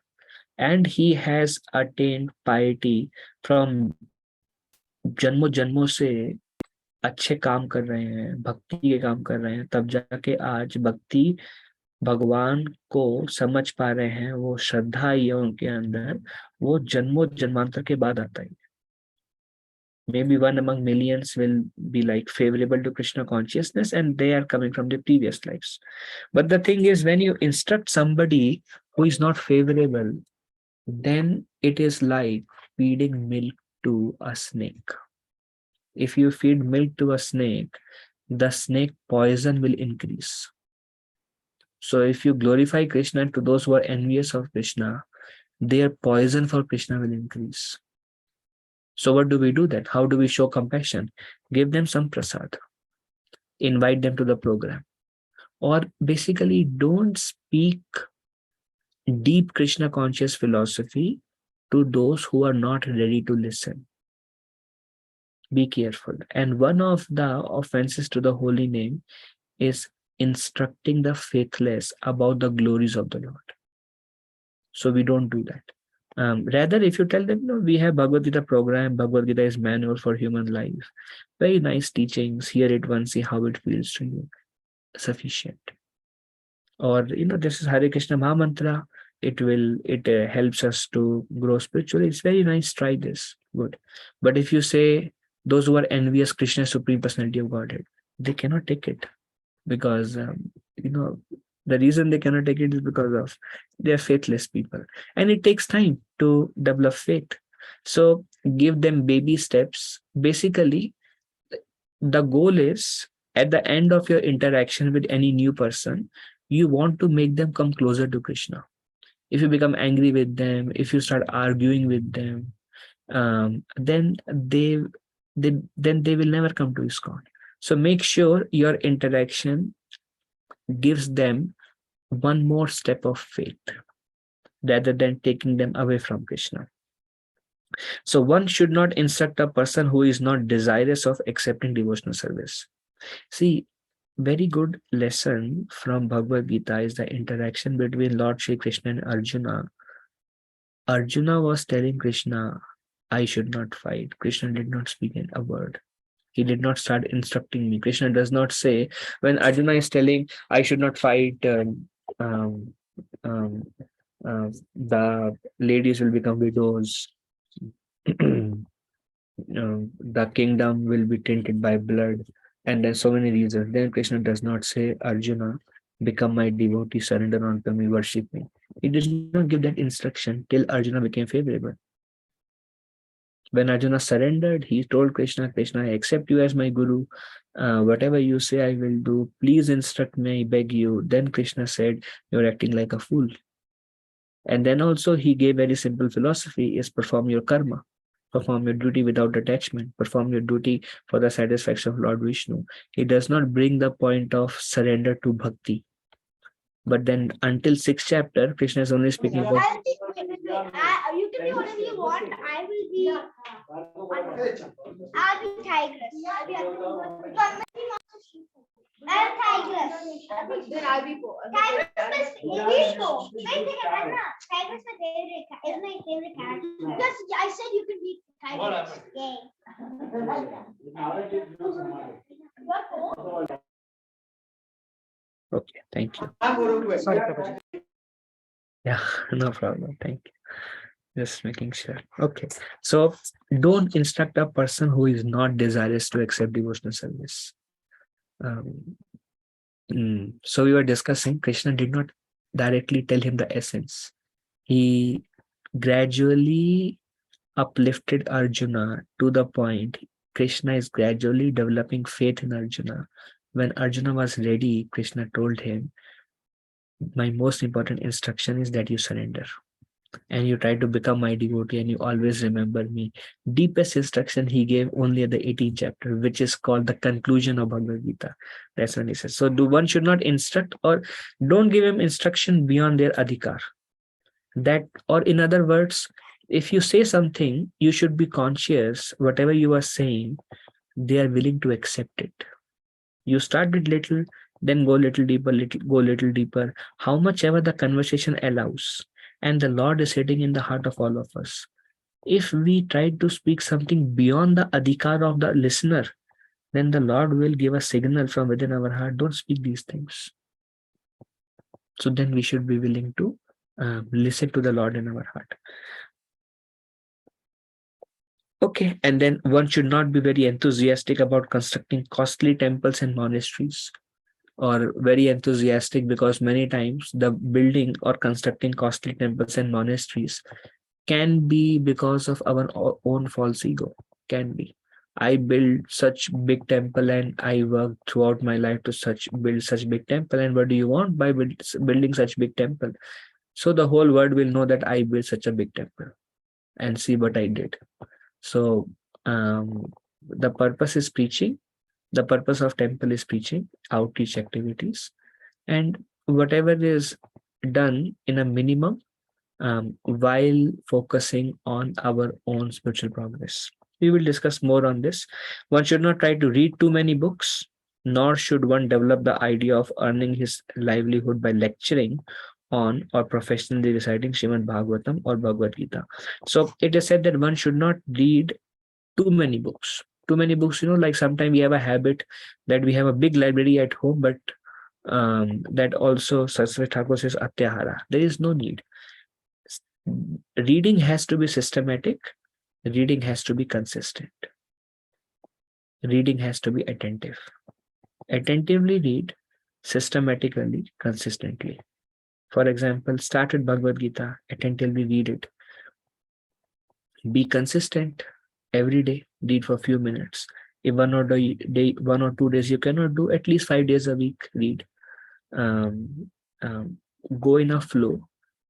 And he has attained piety from जन्मों जन्मों से अच्छे काम कर रहे हैं, भक्ति के काम कर रहे हैं, तब जाके आज भक्ति भगवान को समझ पा रहे हैं, वो श्रद्धा ही है उनके अंदर, वो जन्मों जन्मांतर के बाद आता है. Maybe one among millions will be like favorable to Krishna consciousness and they are coming from the previous lives. But the thing is, when you instruct somebody who is not favorable, then it is like feeding milk to a snake. If you feed milk to a snake, the snake poison will increase. So if you glorify Krishna to those who are envious of Krishna, their poison for Krishna will increase. So what do we do that? How do we show compassion? Give them some prasad. Invite them to the program. Or basically don't speak deep Krishna conscious philosophy to those who are not ready to listen. Be careful. And one of the offenses to the holy name is instructing the faithless about the glories of the Lord. So we don't do that. Rather, if you tell them, no, we have Bhagavad Gita program, Bhagavad Gita is manual for human life. Very nice teachings. Hear it once, see how it feels to you. Sufficient. Or, this is Hare Krishna Maha Mantra. It helps us to grow spiritually. It's very nice. Try this. Good. But if you say those who are envious Krishna Supreme Personality of Godhead, they cannot take it. Because, the reason they cannot take it is because of they're faithless people. And it takes time to develop faith. So give them baby steps. Basically, the goal is at the end of your interaction with any new person, you want to make them come closer to Krishna. If you become angry with them, if you start arguing with them, then they will never come to ISKCON. So make sure your interaction gives them one more step of faith rather than taking them away from Krishna. So one should not instruct a person who is not desirous of accepting devotional service. See, very good lesson from Bhagavad Gita is the interaction between Lord Shri Krishna and Arjuna. Arjuna was telling Krishna, I should not fight. Krishna did not speak a word. He did not start instructing me. Krishna does not say, when Arjuna is telling, I should not fight, the ladies will become widows, the kingdom will be tainted by blood, and then so many reasons. Then Krishna does not say, Arjuna, become my devotee, surrender unto me, worship me. He did not give that instruction till Arjuna became favorable. When Arjuna surrendered, he told Krishna, Krishna, I accept you as my guru. Whatever you say, I will do. Please instruct me, I beg you. Then Krishna said, you're acting like a fool. And then also he gave very simple philosophy is perform your karma. Perform your duty without attachment. Perform your duty for the satisfaction of Lord Vishnu. He does not bring the point of surrender to bhakti. But then until 6th chapter, Krishna is only speaking about. You can be whatever you want. I will be. I'll be tigress. I'm tigress. Then I'll be poor. Tigress is English though. Wait a second, Anna. Tigress is my favorite character. Because I said you can be tigress. Yay. Okay, thank you. Sorry, Prabhuji. Yeah, no problem. Thank you. Just making sure. Okay. So don't instruct a person who is not desirous to accept devotional service. So we were discussing, Krishna did not directly tell him the essence. He gradually uplifted Arjuna to the point Krishna is gradually developing faith in Arjuna. When Arjuna was ready, Krishna told him, my most important instruction is that you surrender and you try to become my devotee and you always remember me. Deepest instruction he gave only at the 18th chapter, which is called the conclusion of Bhagavad Gita. That's when he says, so one should not instruct or don't give him instruction beyond their adhikar. That, or in other words, if you say something, you should be conscious, whatever you are saying, they are willing to accept it. You start with little, then go little deeper, go little deeper, how much ever the conversation allows. And the Lord is sitting in the heart of all of us. If we try to speak something beyond the adhikar of the listener, then the Lord will give a signal from within our heart, don't speak these things. So then we should be willing to listen to the Lord in our heart. Okay, and then one should not be very enthusiastic about constructing costly temples and monasteries, or very enthusiastic, because many times the building or constructing costly temples and monasteries can be because of our own false ego. Can be. I build such big temple and I work throughout my life to build such big temple. And what do you want by building such big temple? So the whole world will know that I built such a big temple and see what I did. So the purpose is preaching. The purpose of temple is preaching, outreach activities, and whatever is done in a minimum while focusing on our own spiritual progress. We will discuss more on this. One should not try to read too many books, nor should one develop the idea of earning his livelihood by lecturing on or professionally reciting Srimad Bhagavatam or Bhagavad Gita. So it is said that one should not read too many books. Too many books, like sometimes we have a habit that we have a big library at home, but that also Saraswati Thakur says Atyahara. There is no need. Reading has to be systematic. Reading has to be consistent. Reading has to be attentive. Attentively read, systematically, consistently. For example, start with Bhagavad Gita, attentively read it. Be consistent every day, read for a few minutes. If 1 or 2 days you cannot do, at least 5 days a week, read. Go in a flow.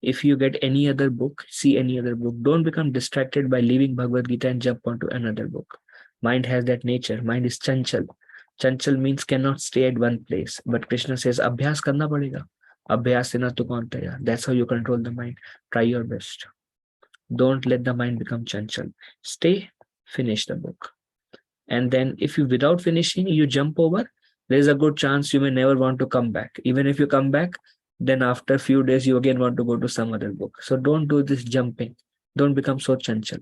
If you get any other book, see any other book. Don't become distracted by leaving Bhagavad Gita and jump onto another book. Mind has that nature. Mind is chanchal. Chanchal means cannot stay at one place. But Krishna says, Abhyas karna padega. Abhyas sena tu kauntaya. That's how you control the mind. Try your best. Don't let the mind become chanchal. Stay, finish the book. And then if you, without finishing, you jump over, there's a good chance you may never want to come back. Even if you come back, then after a few days, you again want to go to some other book. So don't do this jumping. Don't become so chanchal.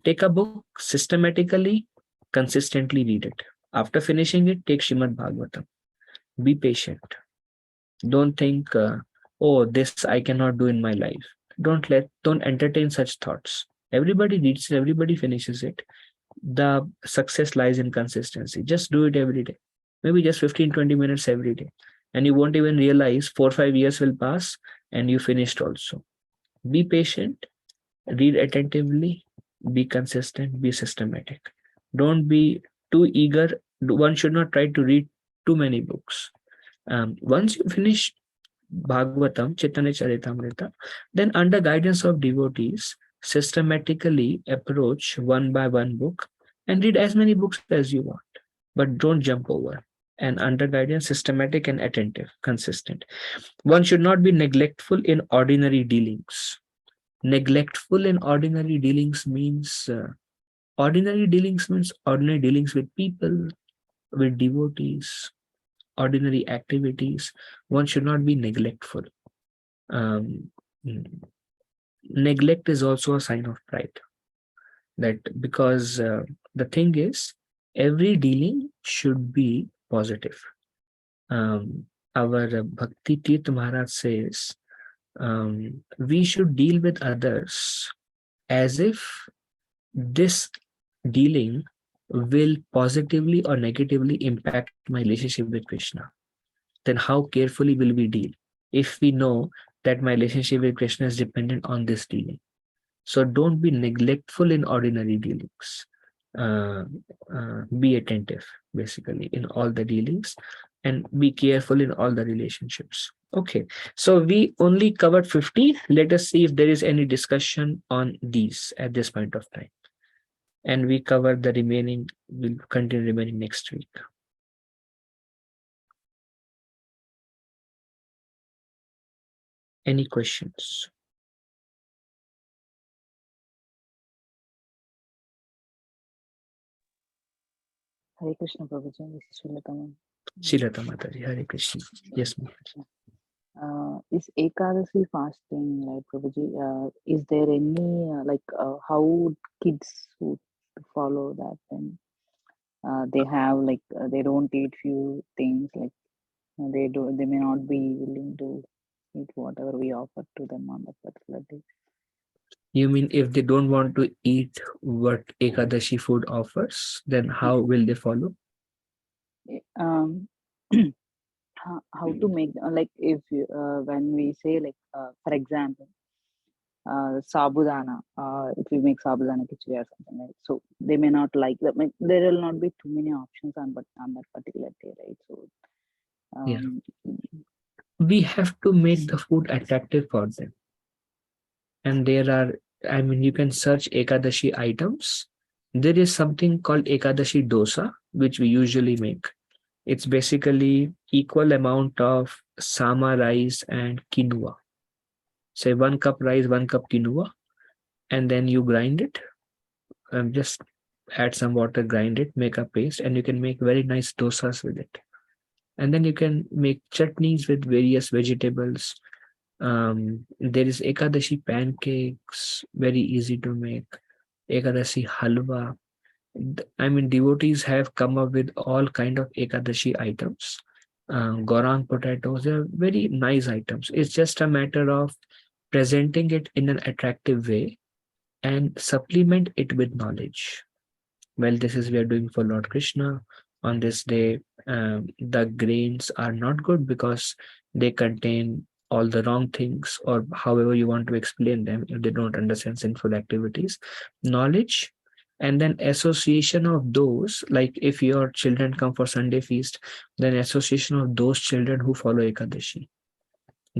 Take a book systematically, consistently read it. After finishing it, take Srimad Bhagavatam. Be patient. Don't think, oh, this I cannot do in my life. Don't entertain such thoughts. Everybody reads it, everybody finishes it. The success lies in consistency. Just do it every day. Maybe just 15-20 minutes every day. And you won't even realize 4 or 5 years will pass and you finished also. Be patient, read attentively, be consistent, be systematic. Don't be too eager. One should not try to read too many books. Once you finish Bhagavatam, Chaitanya Charitamrita, then under guidance of devotees, systematically approach one by one book and read as many books as you want. But don't jump over. and under guidance, systematic and attentive, consistent. One should not be neglectful in ordinary dealings. Neglectful in ordinary dealings means ordinary dealings with people, with devotees, ordinary activities. One should not be neglectful. Um, mm, Neglect is also a sign of pride. That because the thing is, every dealing should be positive. Our Bhakti Tirth Maharaj says we should deal with others as if this dealing will positively or negatively impact my relationship with Krishna. Then how carefully will we deal if we know that my relationship with Krishna is dependent on this dealing? So don't be neglectful in ordinary dealings. Be attentive, basically, in all the dealings, and be careful in all the relationships. Okay, so we only covered 50. Let us see if there is any discussion on these at this point of time. And we cover the remaining, we'll continue remaining next week. Any questions? Hare Krishna Prabhuji, this is Srilata. Shilata Mataji, Hare Krishna. Yes, ma'am. Is Ekadasi fasting, right, Prabhuji? Is there any how would kids would follow that? And they have they don't eat few things, like they may not be willing to eat whatever we offer to them on that particular day. You mean if they don't want to eat what Ekadashi food offers, then how will they follow? Um, how to make like if when we say for example sabudana, if we make sabudana khichdi or something, right? So they may not like that. There will not be too many options on that particular day, right? So Yeah. We have to make the food attractive for them. And there are, I mean, you can search Ekadashi items. There is something called Ekadashi dosa, which we usually make. It's basically equal amount of sama rice and quinoa. Say 1 cup rice, 1 cup quinoa, and then you grind it. Just add some water, grind it, make a paste, and you can make very nice dosas with it. And then you can make chutneys with various vegetables. There is Ekadashi pancakes, very easy to make. Ekadashi halwa. I mean, devotees have come up with all kind of Ekadashi items. Gorang potatoes, they're very nice items. It's just a matter of presenting it in an attractive way and supplement it with knowledge. Well, this is we are doing for Lord Krishna. On this day, the grains are not good because they contain all the wrong things, or however you want to explain them, if they don't understand sinful activities. Knowledge, and then association of those, like if your children come for Sunday feast, then association of those children who follow Ekadashi.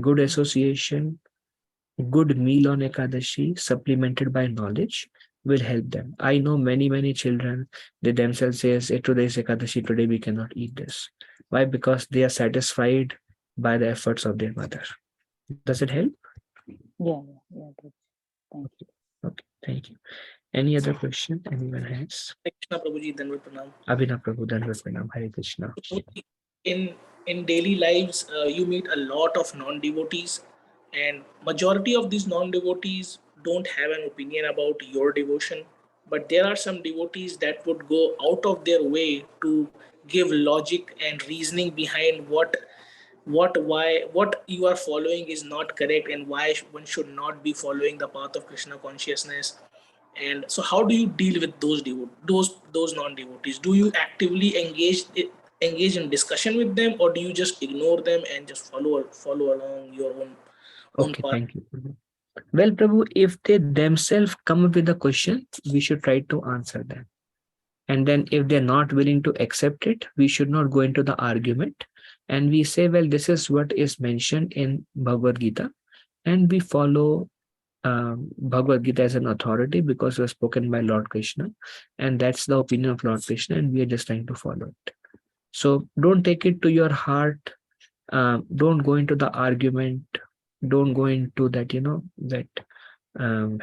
Good association, good meal on Ekadashi, supplemented by knowledge, will help them. I know many children, they themselves says, today is Ekadashi, today we cannot eat this. Why? Because they are satisfied by the efforts of their mother. Does it help? Yeah. Thank you. Okay, thank you. Any other question anyone has? Krishna Prabhuji, Dandavat Pranam. Abhinav Prabhu, Dandavat Pranam, Hare Krishna. In daily lives, you meet a lot of non-devotees, and majority of these non-devotees don't have an opinion about your devotion, but there are some devotees that would go out of their way to give logic and reasoning behind what you are following is not correct, and why one should not be following the path of Krishna consciousness. And so how do you deal with those non-devotees? Do you actively engage in discussion with them, or do you just ignore them and just follow along your own Okay, path? thank you. Well, Prabhu, if they themselves come up with a question, we should try to answer them. And then if they're not willing to accept it, we should not go into the argument. And we say, well, this is what is mentioned in Bhagavad Gita. And we follow Bhagavad Gita as an authority because it was spoken by Lord Krishna. And that's the opinion of Lord Krishna. And we are just trying to follow it. So don't take it to your heart. Don't go into the argument. Don't go into that, that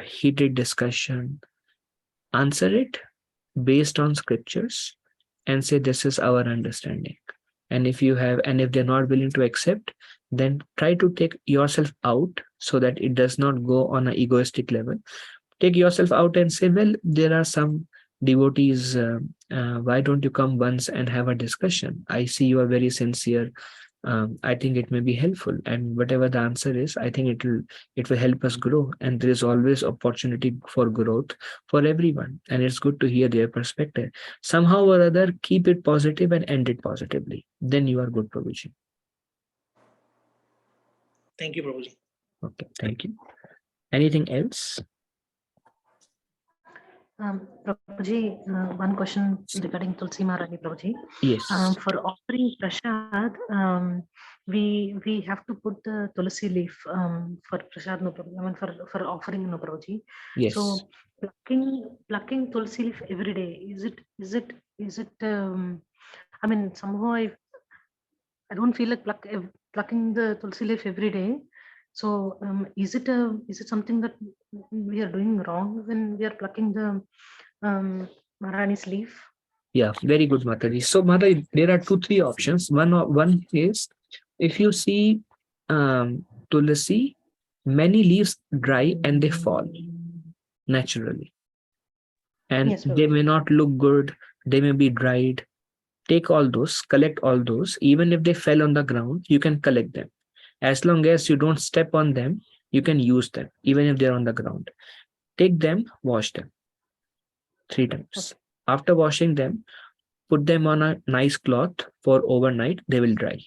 heated discussion. Answer it based on scriptures and say, this is our understanding. And if they're not willing to accept, then try to take yourself out so that it does not go on an egoistic level. Take yourself out and say, well, there are some devotees, why don't you come once and have a discussion? I see you are very sincere. I think it may be helpful, and whatever the answer is, I think it will help us grow. And there is always opportunity for growth for everyone, and it's good to hear their perspective. Somehow or other, keep it positive and end it positively. Then you are good, Prabhuji. Thank you, Prabhuji. Okay, thank you. Anything else? Prabhuji, one question regarding Tulsi Maharani, Prabhuji. Yes. For offering prasad, we have to put the tulsi leaf for prasad, no Prabhuji. I mean for offering, no Prabhuji. Yes. So plucking tulsi leaf every day, is it? I mean, somehow I don't feel like plucking the tulsi leaf every day. So is it something that we are doing wrong when we are plucking the Maharani's leaf? Yeah, very good, Mataji. So, Mataji, there are 2-3 options. One is, if you see tulsi, many leaves dry and they fall naturally. And Yes, they may not look good, they may be dried. Take all those, collect all those. Even if they fell on the ground, you can collect them. As long as you don't step on them, you can use them, even if they're on the ground. Take them, wash them 3 times. After washing them, put them on a nice cloth for overnight. They will dry.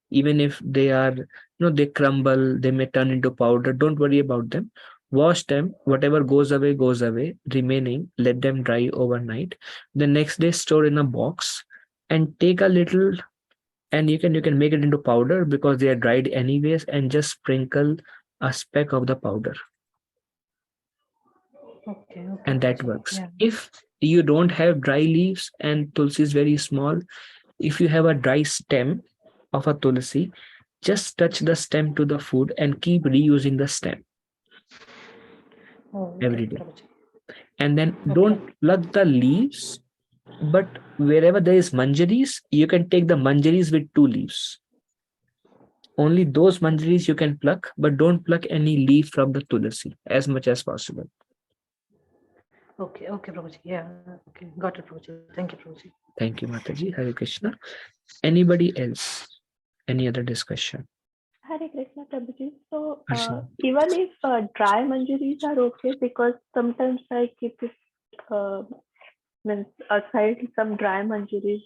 Even if they are, they crumble, they may turn into powder. Don't worry about them. Wash them. Whatever goes away, goes away. Remaining, let them dry overnight. The next day, store in a box and take a little, and you can make it into powder because they are dried anyways, and just sprinkle a speck of the powder. Okay. And that works. Yeah. If you don't have dry leaves and tulsi is very small, if you have a dry stem of a tulsi, just touch the stem to the food and keep reusing the stem every day. Prabhuji. And then don't pluck the leaves, but wherever there is manjaris, you can take the manjaris with 2 leaves. Only those manjaris you can pluck, but don't pluck any leaf from the tulsi as much as possible. Okay, Prabhuji. Yeah, okay, got it, Prabhuji. Thank you, Prabhuji. Thank you, Mataji. Hare Krishna. Anybody else? Any other discussion? Hare Krishna, Prabhuji. So Arshana. even if dry manjaris are okay, because sometimes I keep it means aside some dry manjaris.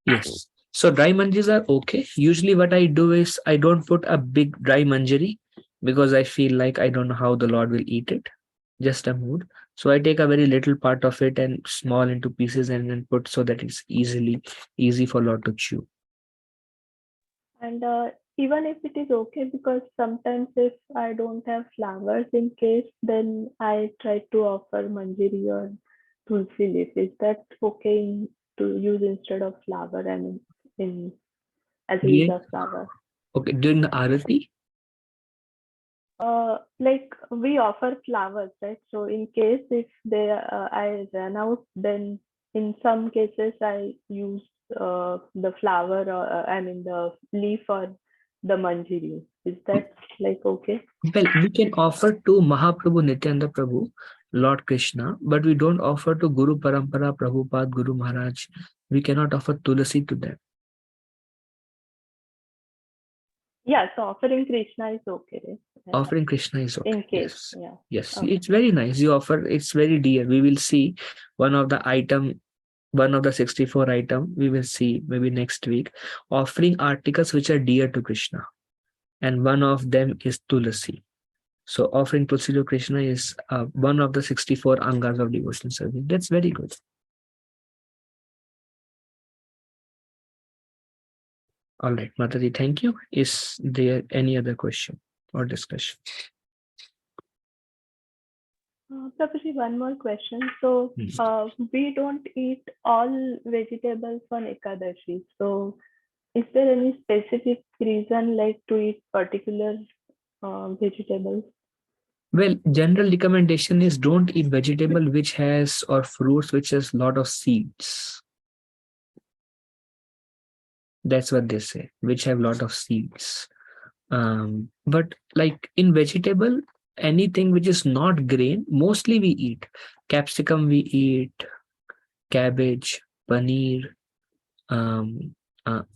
Yes. So dry manjaris are okay. Usually what I do is I don't put a big dry manjari because I feel like I don't know how the Lord will eat it. Just a mood. So I take a very little part of it and small into pieces and then put so that it's easy for Lord to chew. And even if it is okay, because sometimes if I don't have flowers in case, then I try to offer manjari or tulsi leaf. Is that okay to use instead of flower and in as a use of flower? Okay, during the arati? Like we offer flowers, right? So in case if I run out, then in some cases I use the flower or I mean the leaf or the manjari. Is that like okay? Well, we can offer to Mahaprabhu Nityananda Prabhu, Lord Krishna, but we don't offer to Guru Parampara, Prabhupada, Guru Maharaj. We cannot offer tulasi to them. Yeah, so offering Krishna is okay, right? Offering Krishna is okay. In case, yes. yeah. Yes, Okay. it's very nice. You offer, it's very dear. We will see one of the 64 item, we will see maybe next week, offering articles which are dear to Krishna. And one of them is tulasi. So offering tulsi to Krishna is one of the 64 angas of devotional service. That's very good. All right, Mataji, thank you. Is there any other question or discussion? Prabhuji, one more question. So we don't eat all vegetables on Ekadashi. So is there any specific reason like to eat particular vegetables? Well, general recommendation is don't eat vegetable which has or fruits which has lot of seeds. That's what they say, which have lot of seeds. But like in vegetable, anything which is not grain, mostly we eat. Capsicum we eat, cabbage, paneer,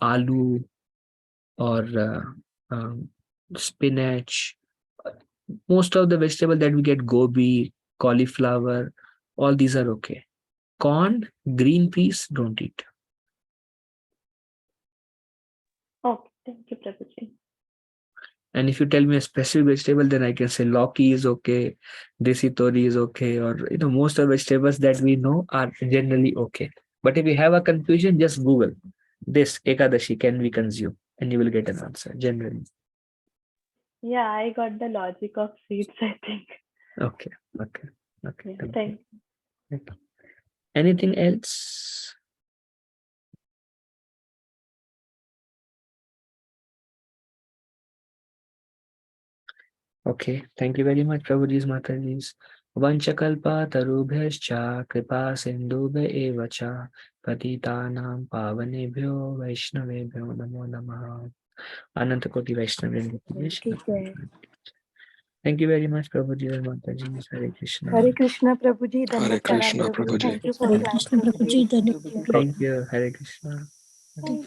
aloo, or spinach. Most of the vegetable that we get, gobi, cauliflower, all these are okay. Corn, green peas, don't eat. Okay, thank you, Prabhuji. And if you tell me a specific vegetable, then I can say lauki is okay, desi tori is okay, or most of the vegetables that we know are generally okay. But if you have a confusion, just Google this Ekadashi can we consume, and you will get an answer generally. Yeah, I got the logic of seeds, I think. Okay. Yeah, Thank thank you. Thank you. Anything else? Okay, thank you very much, Prabhuji's Mataji's. Vanchakalpa tarubhyascha kripa sindhubhya eva cha patitanam pavanebhyo vaishnavebhyo namo namaha. Anantakoti Vaishnav. ठीक है Thank you very much, Prabhuji and Mataji. Hare Krishna. Hare Krishna Prabhu ji Hare धन्यवाद Krishna, Prabhu ji Prabhuji. Thank you for Hare class Krishna Prabhuji, Thank you. Hare Krishna. Thank